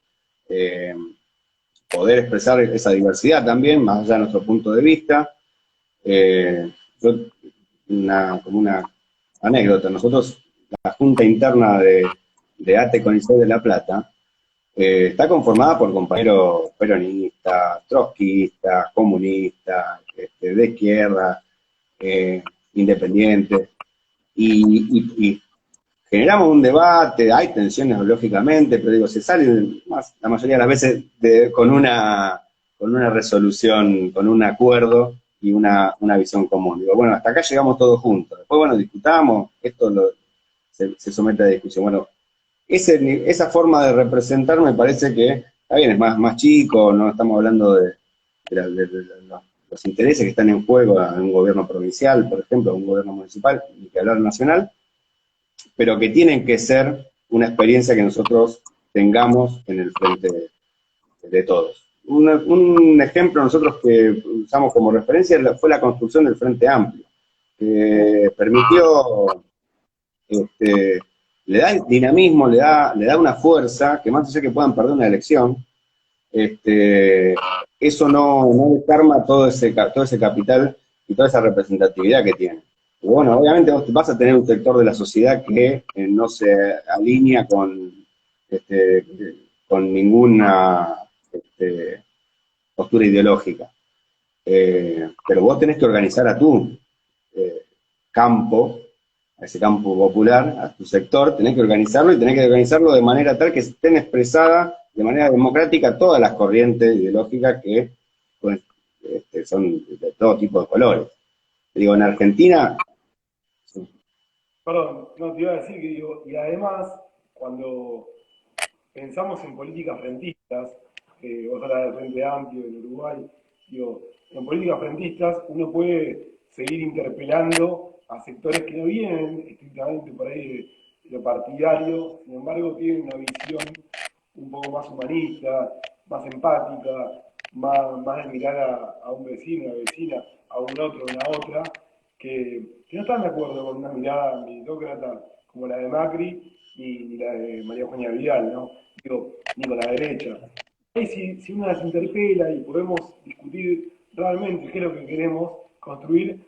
Speaker 2: Poder expresar esa diversidad también, más allá de nuestro punto de vista. Como una anécdota, nosotros, la Junta Interna de ATE CONICET de La Plata, está conformada por compañeros peronistas, trotskistas, comunistas, de izquierda, independientes, y generamos un debate, hay tensiones lógicamente, pero digo, se sale la mayoría de las veces con una resolución, con un acuerdo y una visión común. Digo, bueno, hasta acá llegamos todos juntos. Después, bueno, discutamos, se somete a discusión. Bueno, esa forma de representar me parece que, está bien, es más chico, no estamos hablando de los intereses que están en juego en un gobierno provincial, por ejemplo, un gobierno municipal, ni que hablar nacional, pero que tienen que ser una experiencia que nosotros tengamos en el frente de todos. Un ejemplo nosotros que usamos como referencia fue la construcción del Frente Amplio, que permitió, le da dinamismo, le da una fuerza, que más allá que puedan perder una elección, eso no desarma todo ese capital y toda esa representatividad que tiene. Y bueno, obviamente vos vas a tener un sector de la sociedad que no se alinea con ninguna postura ideológica. Pero vos tenés que organizar a tu campo, a ese campo popular, a tu sector, tenés que organizarlo y tenés que organizarlo de manera tal que estén expresadas de manera democrática todas las corrientes ideológicas que pues, son de todo tipo de colores. Digo, en Argentina...
Speaker 1: Perdón, no te iba a decir que digo, y además, cuando pensamos en políticas frentistas, vos hablas del Frente Amplio en Uruguay, digo, en políticas frentistas uno puede seguir interpelando a sectores que no vienen estrictamente por ahí de lo partidario, sin embargo tienen una visión un poco más humanista, más empática, más de mirar a un vecino, una vecina, a un otro, una otra, que no están de acuerdo con una mirada militócrata como la de Macri ni la de María Eugenia Vidal, ¿no? Digo, ni con la derecha. Ahí si uno las interpela y podemos discutir realmente qué es lo que queremos construir,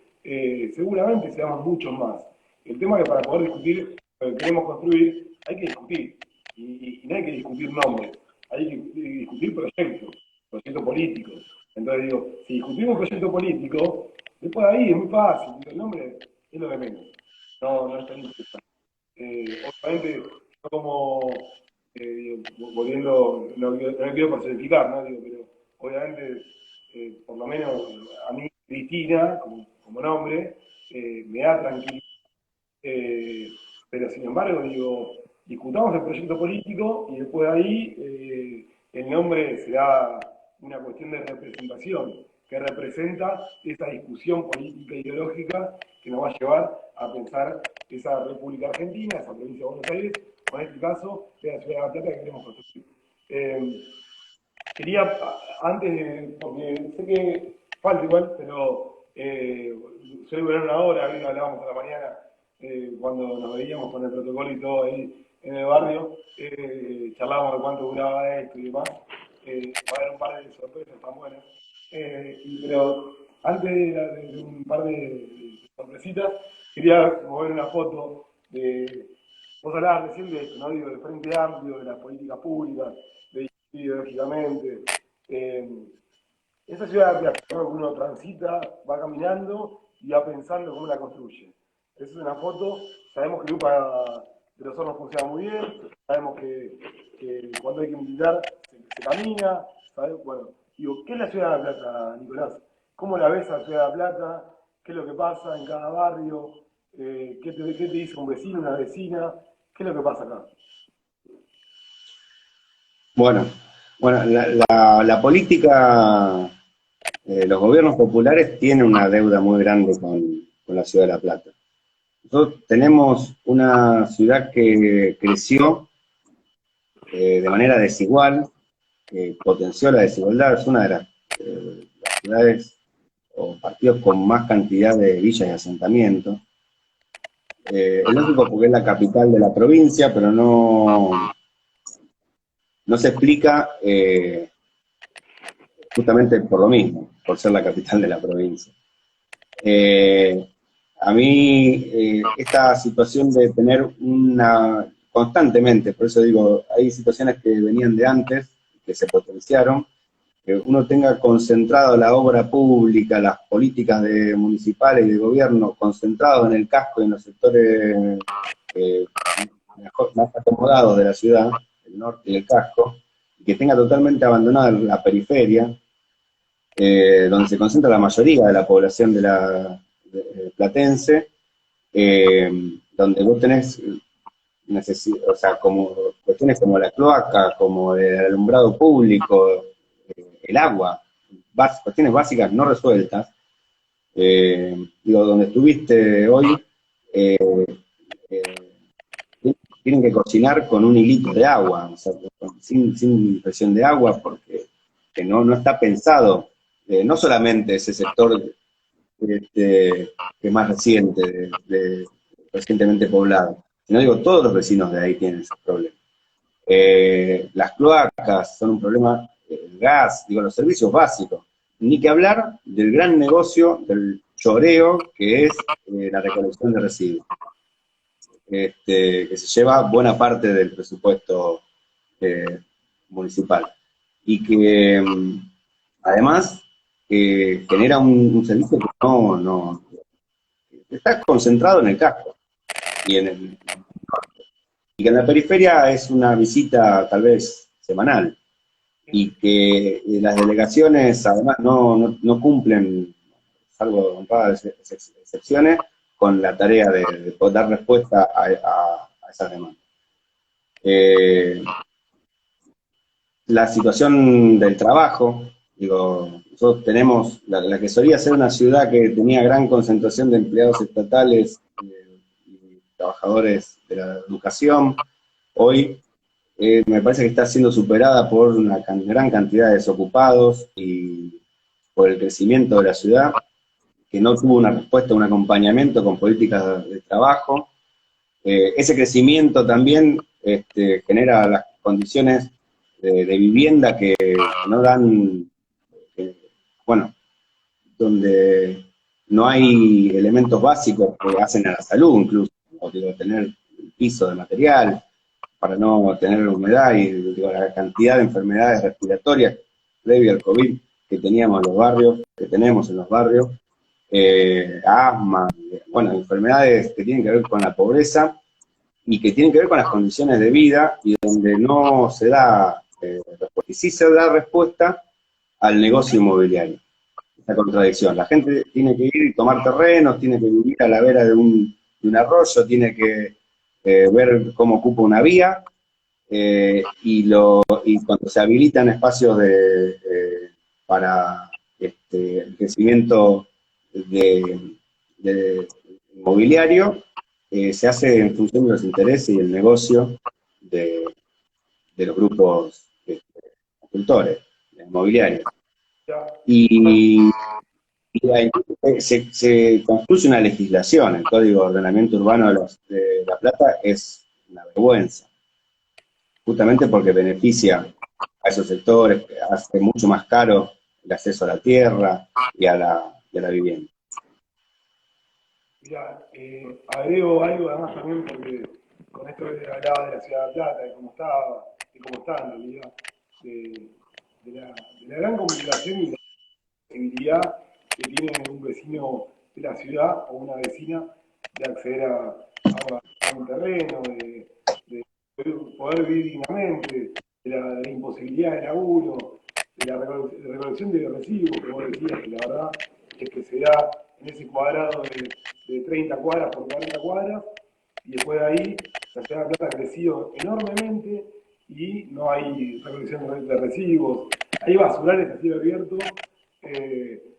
Speaker 1: seguramente seamos muchos más. El tema es que para poder discutir lo que queremos construir, hay que discutir. Y no hay que discutir nombres, hay que discutir proyectos políticos. Entonces digo, si discutimos proyecto político, Después de ahí es muy fácil, el nombre es lo de menos, no es tan importante. Obviamente, yo como, volviendo, no quiero personificar, ¿no? Digo, pero obviamente, por lo menos a mí, Cristina, como nombre, me da tranquilidad. Pero sin embargo, digo, discutamos el proyecto político y después de ahí el nombre será una cuestión de representación, que representa esa discusión política e ideológica que nos va a llevar a pensar esa República Argentina, esa provincia de Buenos Aires, o en este caso, de la ciudad de La Plata que queremos construir. Eh, Quería, antes de, porque sé que falta igual, pero suele durar una hora, hoy hablábamos a la mañana, cuando nos veíamos con el protocolo y todo ahí en el barrio, charlábamos de cuánto duraba esto y demás. Va a haber un par de sorpresas tan buenas. Pero antes de un par de sorpresitas, quería mover una foto de. Vos hablabas recién de esto, ¿no? Digo, del Frente Amplio, de las políticas públicas, de ideológicamente. Esa ciudad de Plata, ¿no? Uno transita, va caminando y va pensando cómo la construye. Esa es una foto, sabemos que Lupa de los Hornos funciona muy bien, sabemos que cuando hay que militar se camina, ¿sabes? Bueno, digo, ¿qué es la ciudad de La Plata, Nicolás? ¿Cómo la ves a la ciudad de La Plata? ¿Qué es lo que pasa en cada barrio? ¿Qué te dice un vecino, una vecina? ¿Qué es lo que pasa acá?
Speaker 2: Bueno, bueno, la política, los gobiernos populares tienen una deuda muy grande con la ciudad de La Plata. Nosotros tenemos una ciudad que creció de manera desigual, potenció la desigualdad, es una de las ciudades o partidos con más cantidad de villas y asentamientos. Es lógico porque es la capital de la provincia, pero no se explica justamente por lo mismo, por ser la capital de la provincia. Eh, a mí, esta situación de tener constantemente, por eso digo, hay situaciones que venían de antes, que se potenciaron, que uno tenga concentrado la obra pública, las políticas municipales y de gobierno concentrado en el casco y en los sectores eh, más acomodados de la ciudad, el norte y el casco, y que tenga totalmente abandonada la periferia, donde se concentra la mayoría de la población platense, donde vos tenés o sea, como cuestiones como la cloaca, como el alumbrado público, el agua, cuestiones básicas no resueltas. Digo, donde estuviste hoy, eh, eh, tienen que cocinar con un hilito de agua, o sea, sin presión de agua, porque que no está pensado, no solamente ese sector que es más reciente, recientemente poblado, sino digo, todos los vecinos de ahí tienen esos problemas. Las cloacas son un problema, el gas, digo, los servicios básicos. Ni que hablar del gran negocio del choreo que es la recolección de residuos, que se lleva buena parte del presupuesto eh, municipal. Y que además genera un servicio que está concentrado en el casco y y que en la periferia es una visita tal vez semanal, y que las delegaciones además no cumplen, salvo honradas excepciones, con la tarea de poder dar respuesta a esas demandas. La situación del trabajo, digo, nosotros tenemos la que solía ser una ciudad que tenía gran concentración de empleados estatales y trabajadores de la educación, hoy me parece que está siendo superada por una gran cantidad de desocupados y por el crecimiento de la ciudad, que no tuvo una respuesta, un acompañamiento con políticas de trabajo. Ese crecimiento también genera las condiciones de vivienda que no dan, bueno, donde no hay elementos básicos que hacen a la salud, incluso, o digo, tener piso de material, para no tener humedad y digo, la cantidad de enfermedades respiratorias previo al COVID que teníamos en los barrios, que tenemos en los barrios, asma, bueno, enfermedades que tienen que ver con la pobreza y que tienen que ver con las condiciones de vida y donde no se da respuesta. Y sí se da respuesta al negocio inmobiliario. Esa contradicción. La gente tiene que ir y tomar terrenos, tiene que vivir a la vera de un arroyo, tiene que ver cómo ocupa una vía, y cuando se habilitan espacios para el crecimiento de inmobiliario, se hace en función de los intereses y el negocio de, de los grupos constructores, inmobiliarios. Y se construye una legislación. El Código de Ordenamiento Urbano de La Plata es una vergüenza, justamente porque beneficia a esos sectores, hace mucho más caro el acceso a la tierra y a la vivienda.
Speaker 1: Mira, agrego algo además también porque con esto que hablaba de la ciudad de La Plata, de cómo estaba, de cómo está en realidad, de la gran complicación y la posibilidad que tiene un vecino de la ciudad o una vecina de acceder a un terreno, de poder vivir dignamente, de la imposibilidad de laburo, de la recolección de residuos, como decías, que la verdad es que se da en ese cuadrado de 30 cuadras por 40 cuadras, y después de ahí la ciudad de La Plata ha crecido enormemente y no hay recolección de residuos, hay basurales a cielo abierto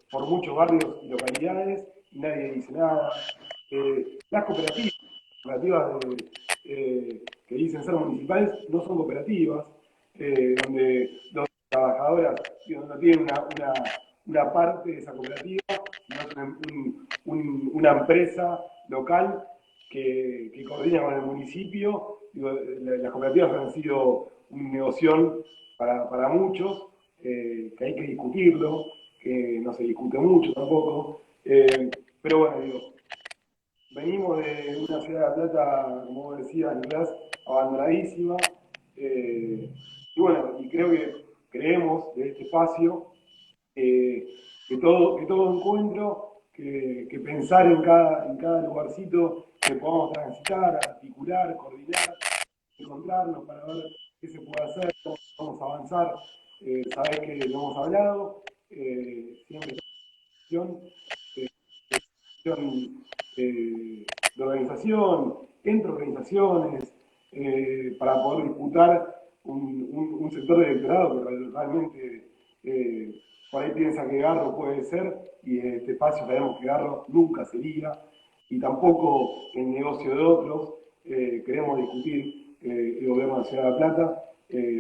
Speaker 1: por muchos barrios y localidades y nadie dice nada. Las cooperativas que dicen ser municipales no son cooperativas, donde los trabajadoras no tienen una parte de esa cooperativa, sino una empresa local que coordina con el municipio. Digo, las cooperativas han sido un negocio para muchos, que hay que discutirlo, que no se discute mucho tampoco, pero bueno, digo, venimos de una ciudad de La Plata, como vos decías, Nicolás, abandonadísima, y bueno, y creemos de este espacio que todo encuentro, que pensar en cada lugarcito que podamos transitar, articular, coordinar, encontrarnos para ver qué se puede hacer, cómo vamos a avanzar. Sabés que lo hemos hablado, siempre de organización, entre organizaciones, para poder disputar un sector de electorado que realmente por ahí piensa que Garro puede ser, y en este espacio sabemos que Garro nunca sería, y tampoco el negocio de otros. Queremos discutir el gobierno de la Ciudad de La Plata,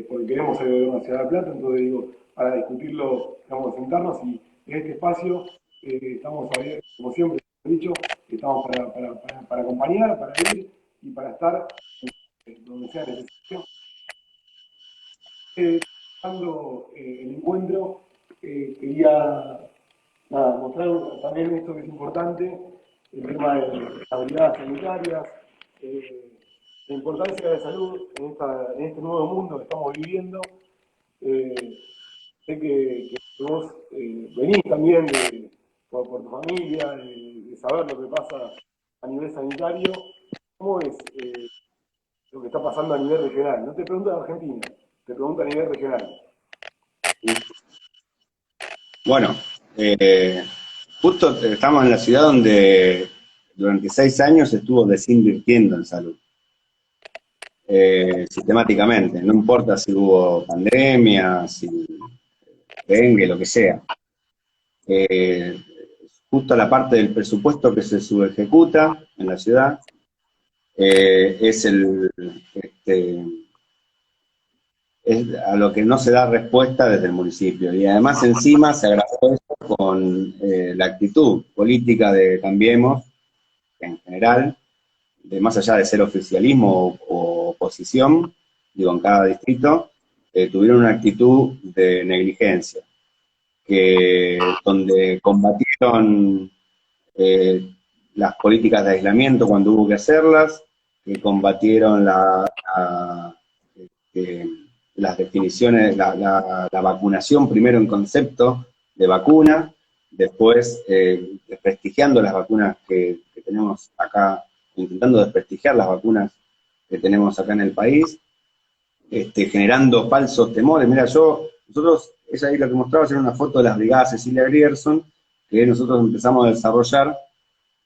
Speaker 1: porque queremos el gobierno de la Ciudad de La Plata, entonces digo, para discutirlo vamos a sentarnos y en este espacio estamos abiertos, como siempre he dicho, estamos para acompañar, para ir y para estar donde sea necesario. Dando el encuentro, quería mostrar también esto que es importante, el tema de las brigadas sanitarias, la importancia de la salud en este nuevo mundo que estamos viviendo. Sé que vos venís también por tu familia, de saber lo que pasa a nivel sanitario. ¿Cómo es lo que está pasando a nivel regional? No te pregunto de Argentina, te pregunto a nivel regional.
Speaker 2: Bueno, justo estamos en la ciudad donde durante 6 años se estuvo desinvirtiendo en salud, sistemáticamente, no importa si hubo pandemia, si dengue, lo que sea. Justo la parte del presupuesto que se subejecuta en la ciudad es es a lo que no se da respuesta desde el municipio. Y además encima se agravó eso con la actitud política de Cambiemos, en general, de más allá de ser oficialismo o oposición, digo, en cada distrito, tuvieron una actitud de negligencia, donde combatieron las políticas de aislamiento cuando hubo que hacerlas, que combatieron las definiciones, la vacunación primero en concepto de vacuna, después desprestigiando las vacunas que tenemos acá, intentando desprestigiar las vacunas que tenemos acá en el país, generando falsos temores. Mira, nosotros, esa ahí lo que mostraba era una foto de las brigadas Cecilia Grierson, que nosotros empezamos a desarrollar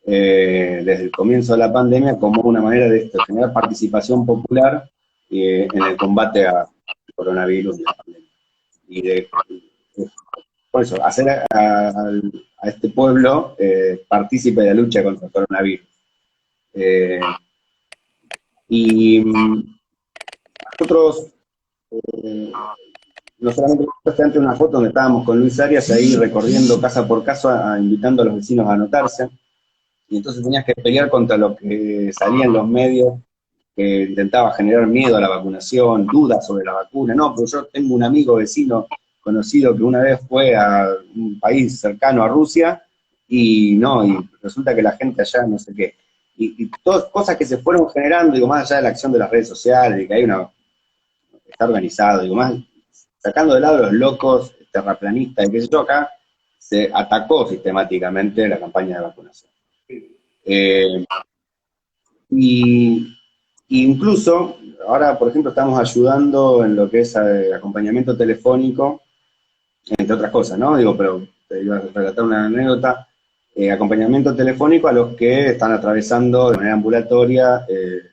Speaker 2: desde el comienzo de la pandemia como una manera de generar participación popular en el combate al coronavirus y la pandemia. Y por eso, hacer a este pueblo partícipe de la lucha contra el coronavirus. Y nosotros, no solamente ante una foto donde estábamos con Luis Arias ahí recorriendo casa por casa, invitando a los vecinos a anotarse, y entonces tenías que pelear contra lo que salía en los medios, que intentaba generar miedo a la vacunación, dudas sobre la vacuna. No, pero yo tengo un amigo vecino conocido que una vez fue a un país cercano a Rusia y resulta que la gente allá no sé qué. Y todas cosas que se fueron generando, digo, más allá de la acción de las redes sociales, de que está organizado, digo, más sacando de lado los locos terraplanistas y qué sé yo, acá se atacó sistemáticamente la campaña de vacunación. Eh, y incluso, ahora por ejemplo estamos ayudando en lo que es acompañamiento telefónico, entre otras cosas, ¿no? Digo, pero te iba a relatar una anécdota, acompañamiento telefónico a los que están atravesando de manera ambulatoria el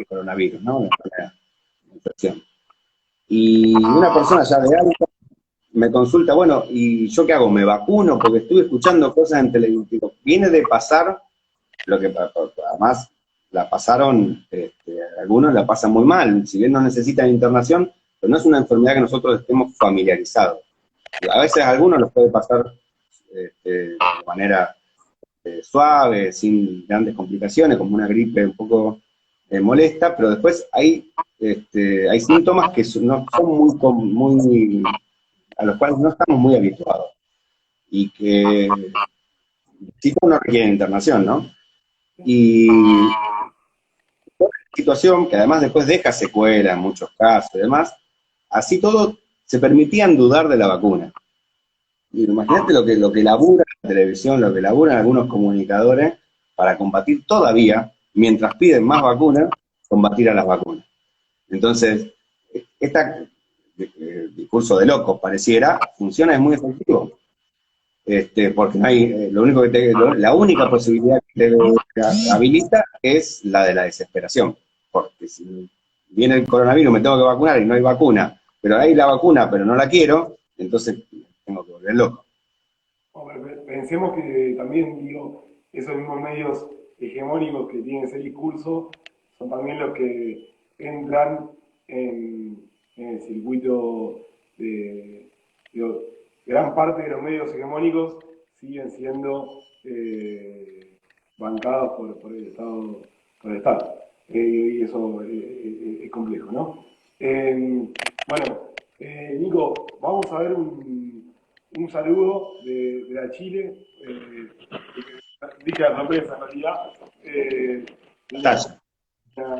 Speaker 2: coronavirus, ¿no? La infección. Y una persona ya de alta me consulta, bueno, ¿y yo qué hago? ¿Me vacuno? Porque estuve escuchando cosas en televisión. Viene de pasar lo que además la pasaron, algunos la pasan muy mal, si bien no necesitan internación, pero no es una enfermedad que nosotros estemos familiarizados. Y a veces a algunos los puede pasar de manera suave, sin grandes complicaciones, como una gripe un poco molesta, pero después hay síntomas que no son muy, a los cuales no estamos muy habituados y que sí no requieren internación, ¿no? Y situación que además después deja secuela en muchos casos y demás, así todo se permitían dudar de la vacuna. Y imagínate lo que labura la televisión, lo que laburan algunos comunicadores para combatir todavía, mientras piden más vacunas, combatir a las vacunas. Entonces, este discurso de locos pareciera, funciona, es muy efectivo. Porque no hay, la única posibilidad que te habilita es la de la desesperación. Porque si viene el coronavirus, me tengo que vacunar y no hay vacuna, pero hay la vacuna, pero no la quiero, entonces tengo que volver loco.
Speaker 1: Pensemos que también, digo, esos mismos medios hegemónicos que tienen ese discurso son también los que entran en el circuito de, digo, gran parte de los medios hegemónicos siguen siendo bancados por el Estado, por el Estado. Y eso es complejo, ¿no? Bueno, Nico, vamos a ver un saludo de la Chile, dije la sorpresa en realidad,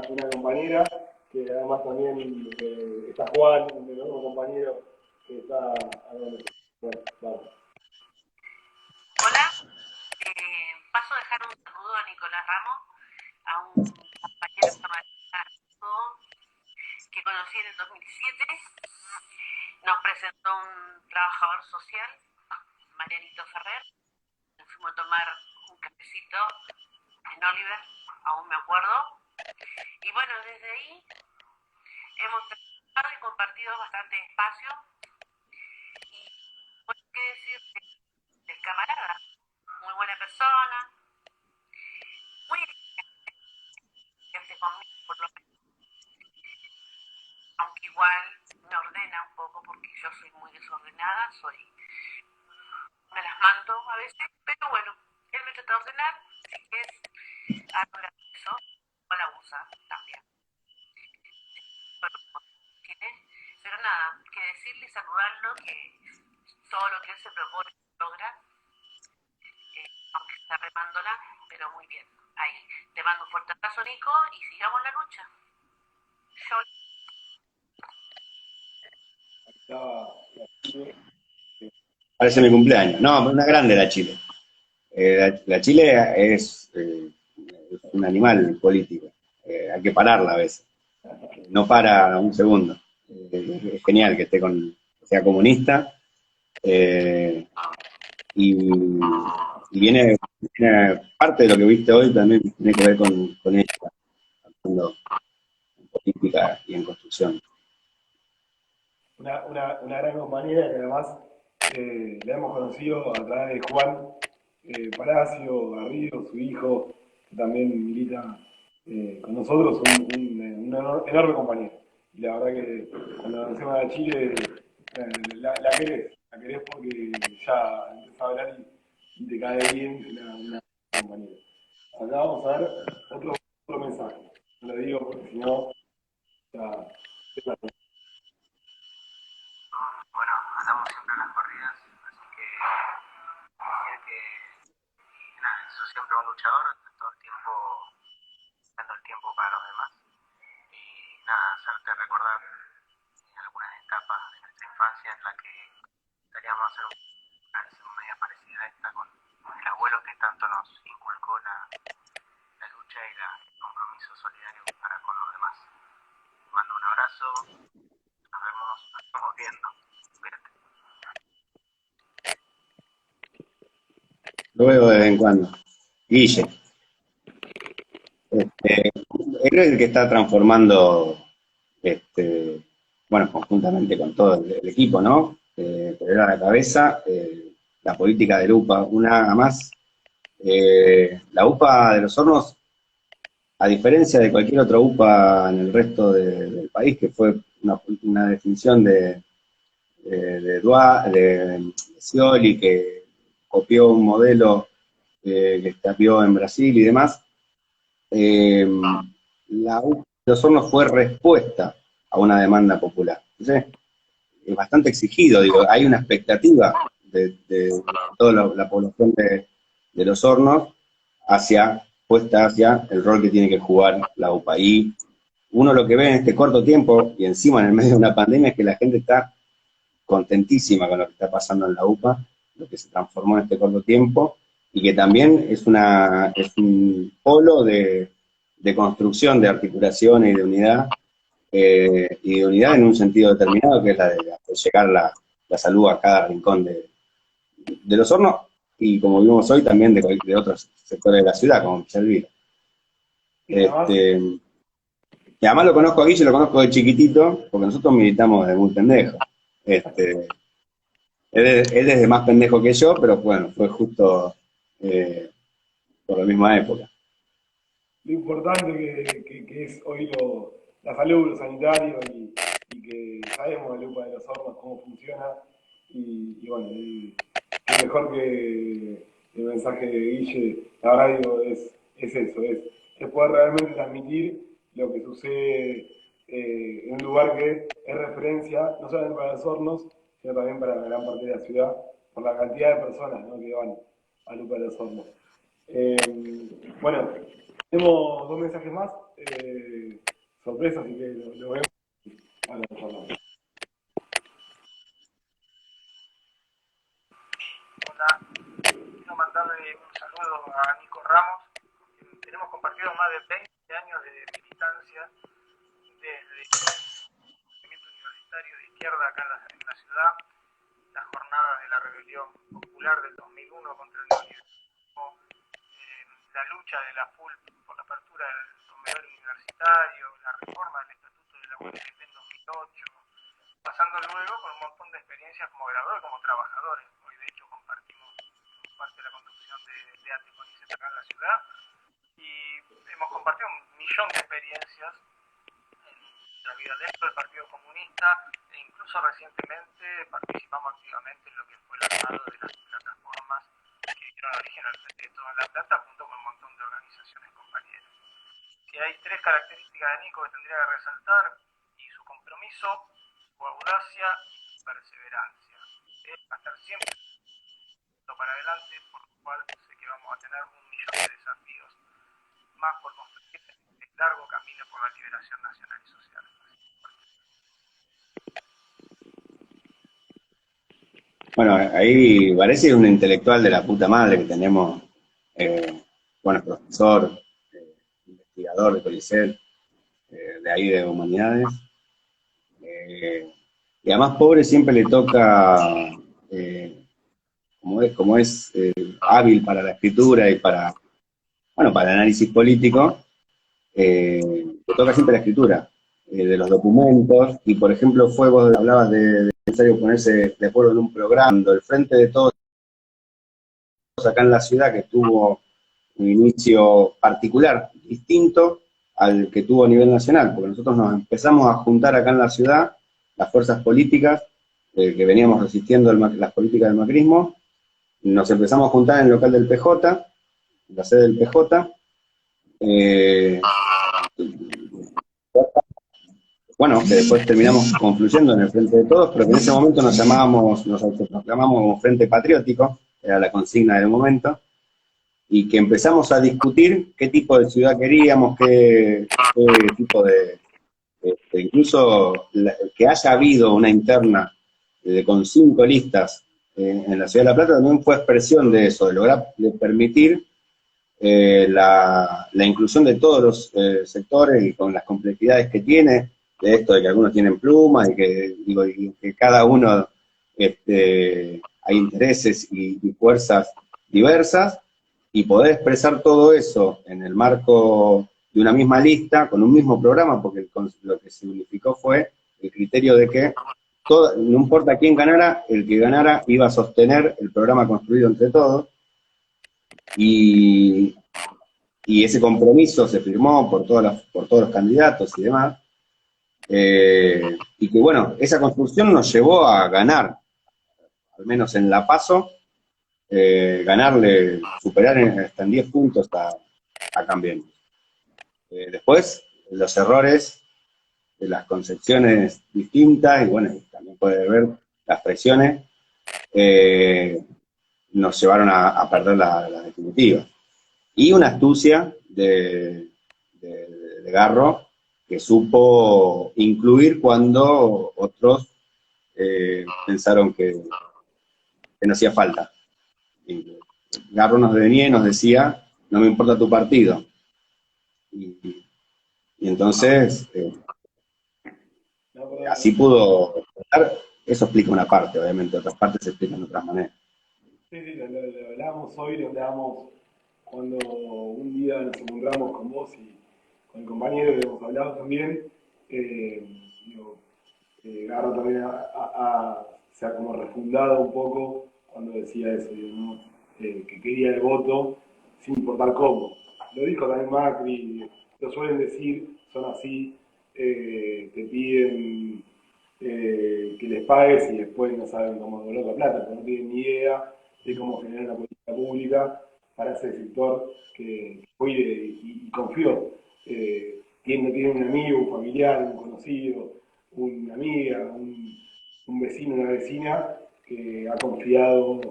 Speaker 1: una compañera que además también está Juan, un otro compañero que está. Bueno, vamos.
Speaker 3: Hola, paso a dejar un saludo a Nicolás Ramos, a un compañero que conocí en el 2007. Nos presentó un trabajador social, Marianito Ferrer. Nos fuimos a tomar un cafecito en Oliver, aún me acuerdo. Y bueno, desde ahí hemos trabajado y compartido bastante espacio. Y bueno, qué decir del camarada, muy buena persona, muy exigente conmigo, por lo menos, aunque igual me ordena un poco porque yo soy muy desordenada, me las mando a veces, pero bueno, él me trata de ordenar, así que es algo eso, o la usa también. Pero nada, que decirle y saludarlo, que todo lo que él se propone logra, aunque está remándola, pero muy bien. Ahí, te mando un fuerte abrazo, Nico, y sigamos la lucha.
Speaker 1: Estaba
Speaker 2: Parece mi cumpleaños. No, pero una grande la Chile. La Chile es un animal político. Hay que pararla a veces. No para un segundo. Es genial que sea comunista. eh, y viene, parte de lo que viste hoy también tiene que ver con ella, trabajando en política y en construcción.
Speaker 1: Una gran compañera que además la hemos conocido a través de Juan Palacio, Garrido, su hijo, que también milita con nosotros, un enorme compañero. Y la verdad que cuando conocemos a Chile, la querés porque ya empezás a hablar y te cae bien una compañera. Acá vamos a ver otro mensaje. No lo digo porque si no, ya...
Speaker 4: Bueno, andamos siempre en las corridas, así que decía que nada, yo siempre un luchador, todo el tiempo dando el tiempo para los demás y nada, hacerte recordar algunas etapas de nuestra infancia en la que estaríamos a hacer una media parecida a esta con el abuelo que tanto nos inculcó la lucha y el compromiso solidario para con los demás. Mando un abrazo, nos estamos viendo. Cuídate.
Speaker 2: Lo veo de vez en cuando. Guille, él es el que está transformando, bueno, conjuntamente con todo el equipo, ¿no? Pero era la cabeza, la política de la UPA. Una más, la UPA de los Hornos, a diferencia de cualquier otra UPA en el resto del país, que fue una definición de Scioli, que copió un modelo que copió en Brasil y demás, eh, la UPA de los Hornos fue respuesta a una demanda popular. Entonces, es bastante exigido, digo, hay una expectativa de toda la población de los Hornos puesta hacia el rol que tiene que jugar la UPA. Y uno lo que ve en este corto tiempo, y encima en el medio de una pandemia, es que la gente está contentísima con lo que está pasando en la UPA, lo que se transformó en este corto tiempo, y que también es un polo de construcción, de articulación y de unidad en un sentido determinado, que es la de llegar la salud a cada rincón de los Hornos, y como vimos hoy, también de otros sectores de la ciudad, como Elvira.
Speaker 1: Y además,
Speaker 2: Y además lo conozco a Guille, lo conozco de chiquitito, porque nosotros militamos desde muy pendejo. Él es de más pendejo que yo, pero bueno, fue justo eh, por la misma época.
Speaker 1: lo importante que es hoy la salud, lo sanitario y que sabemos de Lupa de los Hornos cómo funciona y bueno, y qué mejor que el mensaje de Guille, la verdad digo, es eso, es poder realmente transmitir lo que sucede en un lugar que es referencia, no solamente para los Hornos, sino también para gran parte de la ciudad, por la cantidad de personas, ¿no?, que van a Lupa de los Hornos. Eh, bueno, tenemos dos mensajes más, sorpresas, así que lo vemos. Ahora,
Speaker 4: Hola, quiero mandarle un saludo a Nico Ramos. Tenemos compartido más de 20 años de militancia desde el movimiento universitario de izquierda acá en la ciudad, las jornadas de la rebelión popular del 2001 contra el neoliberalismo, la lucha de la FUL por la apertura del comedor universitario, la reforma del estatuto de la UNLP en 2008, pasando luego por un montón de experiencias como grabadores, como trabajadores. Hoy de hecho compartimos parte de la conducción de ATE con ICET acá en la ciudad y hemos compartido un millón de experiencias en la vida dentro del Partido Comunista e incluso recientemente participamos activamente en lo que fue el armado de las plataformas que dieron origen al Frente de Toda la Plata junto con un montón de organizaciones compañeras. Si hay tres características de Nico que tendría que resaltar, y su compromiso, su audacia y su perseverancia. Va a estar siempre para adelante, por lo cual sé que vamos a tener un millón de desafíos más por construir este largo camino por la liberación nacional y social.
Speaker 2: Bueno, ahí parece un intelectual de la puta madre que tenemos, bueno, profesor, investigador de CONICET, de ahí de Humanidades. Y además pobre siempre le toca, como es hábil para la escritura y para, bueno, para el análisis político, le toca siempre la escritura de los documentos, y por ejemplo vos hablabas de necesario ponerse de acuerdo en un programa, el Frente de Todos acá en la ciudad, que tuvo un inicio particular, distinto al que tuvo a nivel nacional, porque nosotros nos empezamos a juntar acá en la ciudad, las fuerzas políticas que veníamos resistiendo las políticas del macrismo, nos empezamos a juntar en el local del PJ, en la sede del PJ, bueno, que después terminamos confluyendo en el Frente de Todos, pero que en ese momento nos autoproclamamos como Frente Patriótico, era la consigna del momento, y que empezamos a discutir qué tipo de ciudad queríamos, qué tipo incluso que haya habido una interna con 5 listas en la Ciudad de La Plata también fue expresión de eso, de lograr permitir la inclusión de todos los sectores y con las complejidades que tiene, de esto de que algunos tienen plumas y que cada uno hay intereses y fuerzas diversas, y poder expresar todo eso en el marco de una misma lista, con un mismo programa, porque lo que se unificó fue el criterio de que no importa quién ganara, el que ganara iba a sostener el programa construido entre todos, y ese compromiso se firmó por todos los candidatos y demás, y que bueno, esa construcción nos llevó a ganar, al menos en la PASO, superar hasta en 10 puntos a Cambiemos. Después, los errores de las concepciones distintas, y bueno, también puede ver las presiones, nos llevaron a perder la definitiva. Y una astucia de Garro, que supo incluir cuando otros pensaron que no hacía falta. Garro nos venía y nos decía, no me importa tu partido. Y entonces, así pudo estar. Eso explica una parte, obviamente, otras partes se explican de otras maneras.
Speaker 1: Sí, lo hablábamos hoy, lo hablábamos cuando un día nos encontramos con vos y con el compañero que hemos hablado también. Garro también se ha como refundado un poco cuando decía eso, ¿no? Que quería el voto sin importar cómo. Lo dijo también Macri, lo suelen decir, son así, te piden que les pagues y después no saben cómo devolver la plata, porque no tienen ni idea de cómo generar una política pública para ese sector que fue y confió. Tiene un amigo, un familiar, un conocido, una amiga, un vecino, una vecina que ha confiado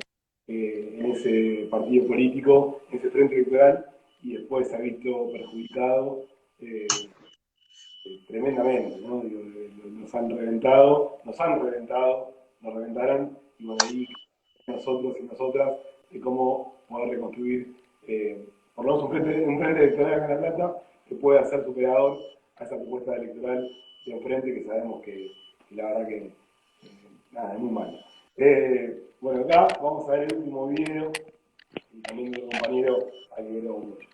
Speaker 1: en ese partido político, en ese frente electoral, y después se ha visto perjudicado tremendamente, ¿no? Nos han reventado, nos reventarán, y bueno, ahí nosotros y nosotras de cómo poder reconstruir por lo menos un frente electoral acá en La Plata que pueda ser superador a esa propuesta electoral de enfrente, que sabemos que la verdad que nada, es muy malo. Bueno, acá vamos a ver el último video y también del compañero hay que verlo mucho.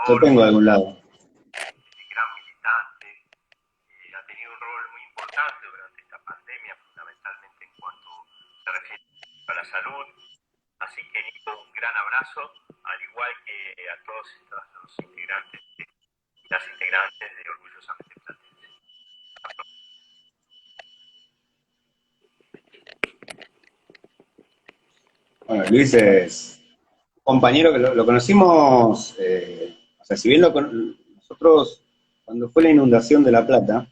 Speaker 2: Yo tengo de algún lado.
Speaker 5: Gran militante, ha tenido un rol muy importante durante esta pandemia, fundamentalmente en cuanto se refiere a la salud. Así que Nico, un gran abrazo, al igual que a todos los integrantes y las integrantes de Orgullosamente Platense.
Speaker 2: Bueno, Luis es un compañero que lo conocimos, o sea, si bien nosotros, cuando fue la inundación de La Plata,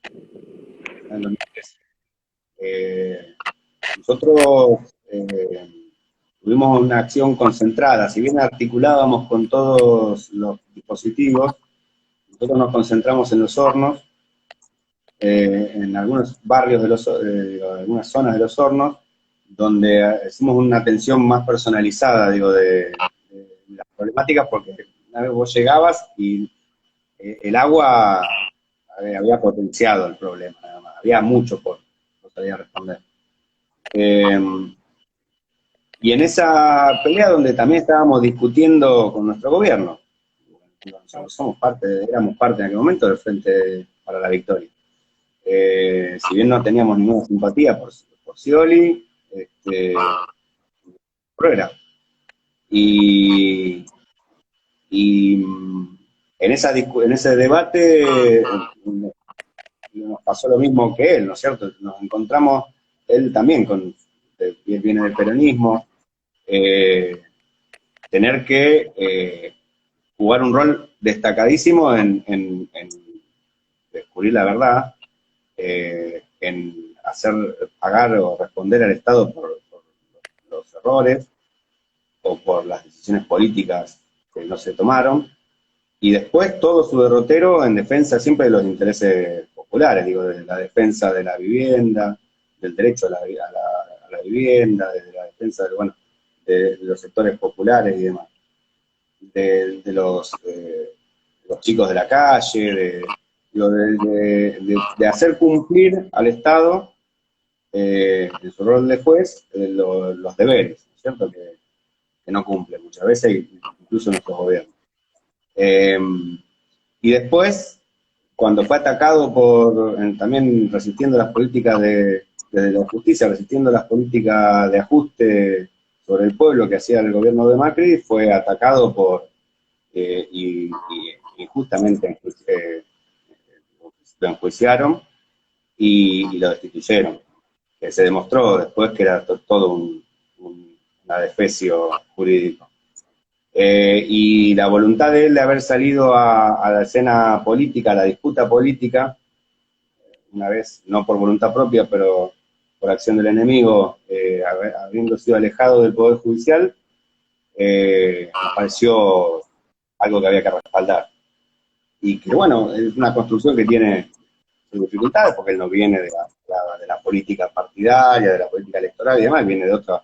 Speaker 2: en 2013, nosotros tuvimos una acción concentrada, si bien articulábamos con todos los dispositivos, nosotros nos concentramos en los hornos, en algunos barrios algunas zonas de Los Hornos, donde hicimos una atención más personalizada, digo, de las problemáticas, porque una vez vos llegabas y el agua había potenciado el problema, nada más. Había mucho por salir a responder. Y en esa pelea donde también estábamos discutiendo con nuestro gobierno, nosotros éramos parte en aquel momento del Frente para la Victoria. Si bien no teníamos ninguna simpatía por Scioli, pero era. Y en ese debate nos pasó lo mismo que él, ¿no es cierto? Nos encontramos, él también viene del peronismo, tener que jugar un rol destacadísimo en descubrir la verdad, en hacer pagar o responder al Estado por los errores o por las decisiones políticas que no se tomaron, y después todo su derrotero en defensa siempre de los intereses populares, digo, de la defensa de la vivienda, del derecho a la vivienda, de la defensa de los sectores populares y demás, de los chicos de la calle, de hacer cumplir al Estado, en su rol de juez, los deberes, ¿no es cierto?, que no cumple muchas veces, incluso nuestros gobiernos. Y después, cuando fue atacado también resistiendo las políticas desde la justicia, resistiendo las políticas de ajuste sobre el pueblo que hacía el gobierno de Macri, fue atacado y injustamente lo enjuiciaron y lo destituyeron. Que se demostró después que era todo un adefesio jurídico. Y la voluntad de él de haber salido a la escena política, a la disputa política, una vez, no por voluntad propia, pero por acción del enemigo, habiendo sido alejado del Poder Judicial, nos pareció algo que había que respaldar. Y que, bueno, es una construcción que tiene sus dificultades, porque él no viene de la política partidaria, de la política electoral y demás, viene de otro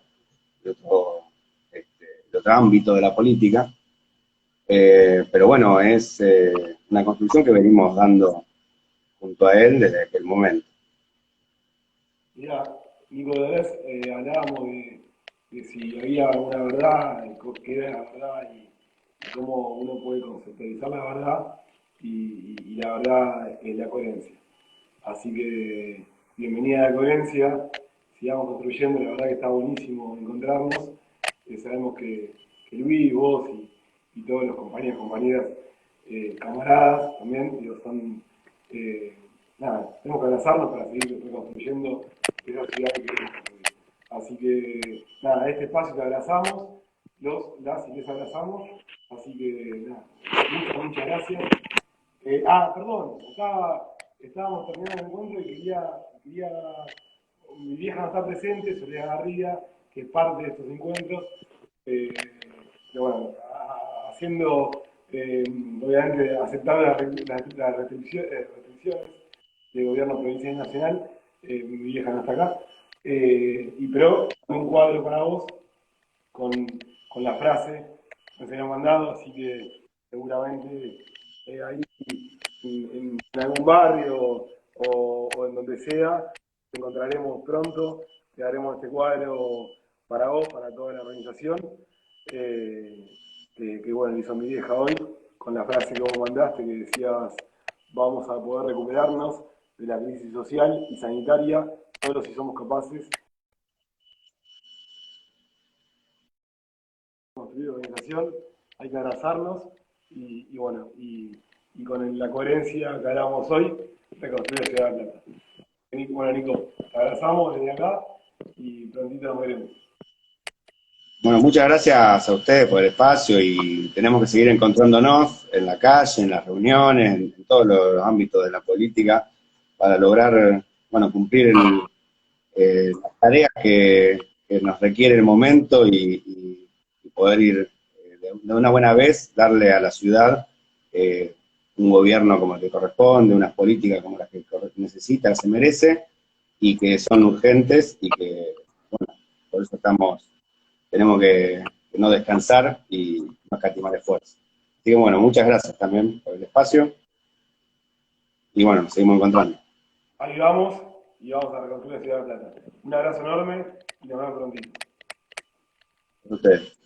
Speaker 2: ámbito de la política, pero bueno, es una construcción que venimos dando junto a él desde aquel momento.
Speaker 1: Mira, Nico, de vez hablábamos de si había una verdad, qué era la verdad y cómo uno puede conceptualizar la verdad, y la verdad es la coherencia. Así que bienvenida a la coherencia, sigamos construyendo, la verdad que está buenísimo encontrarnos. Sabemos que Luis, vos y todos los compañeros, compañeras, camaradas también, son, tenemos que abrazarnos para seguir reconstruyendo esa ciudad que queremos construir. Así que, este espacio te abrazamos, las y les abrazamos, así que, muchas gracias. Perdón, acá estábamos terminando el encuentro y quería mi vieja no está presente, Soledad Garriga, que es parte de estos encuentros, pero bueno, haciendo, obviamente, aceptando las restricciones del gobierno provincial y nacional, mi vieja no está acá, pero un cuadro para vos con la frase que se habían mandado, así que seguramente ahí en algún barrio o en donde sea, te encontraremos pronto, te daremos este cuadro para vos, para toda la organización, que bueno, hizo mi vieja hoy, con la frase que vos mandaste, que decías, vamos a poder recuperarnos de la crisis social y sanitaria, solo si somos capaces de construir organización, hay que abrazarnos y bueno, y con la coherencia que hablamos hoy, reconstruir la ciudad de Plata. Bueno, Nico, te abrazamos desde acá y prontito nos veremos.
Speaker 2: Bueno, muchas gracias a ustedes por el espacio y tenemos que seguir encontrándonos en la calle, en las reuniones, en todos los ámbitos de la política para lograr, cumplir las tareas que nos requiere el momento y poder ir de una buena vez, darle a la ciudad un gobierno como el que corresponde, unas políticas como las que necesita, se merece, y que son urgentes, y que, bueno, por eso tenemos que no descansar y no escatimar esfuerzo. Así que bueno, muchas gracias también por el espacio, y bueno, nos seguimos encontrando.
Speaker 1: Ahí vamos, y vamos a reconstruir la ciudad de La Plata. Un abrazo enorme, y nos vemos prontito.
Speaker 2: A ustedes.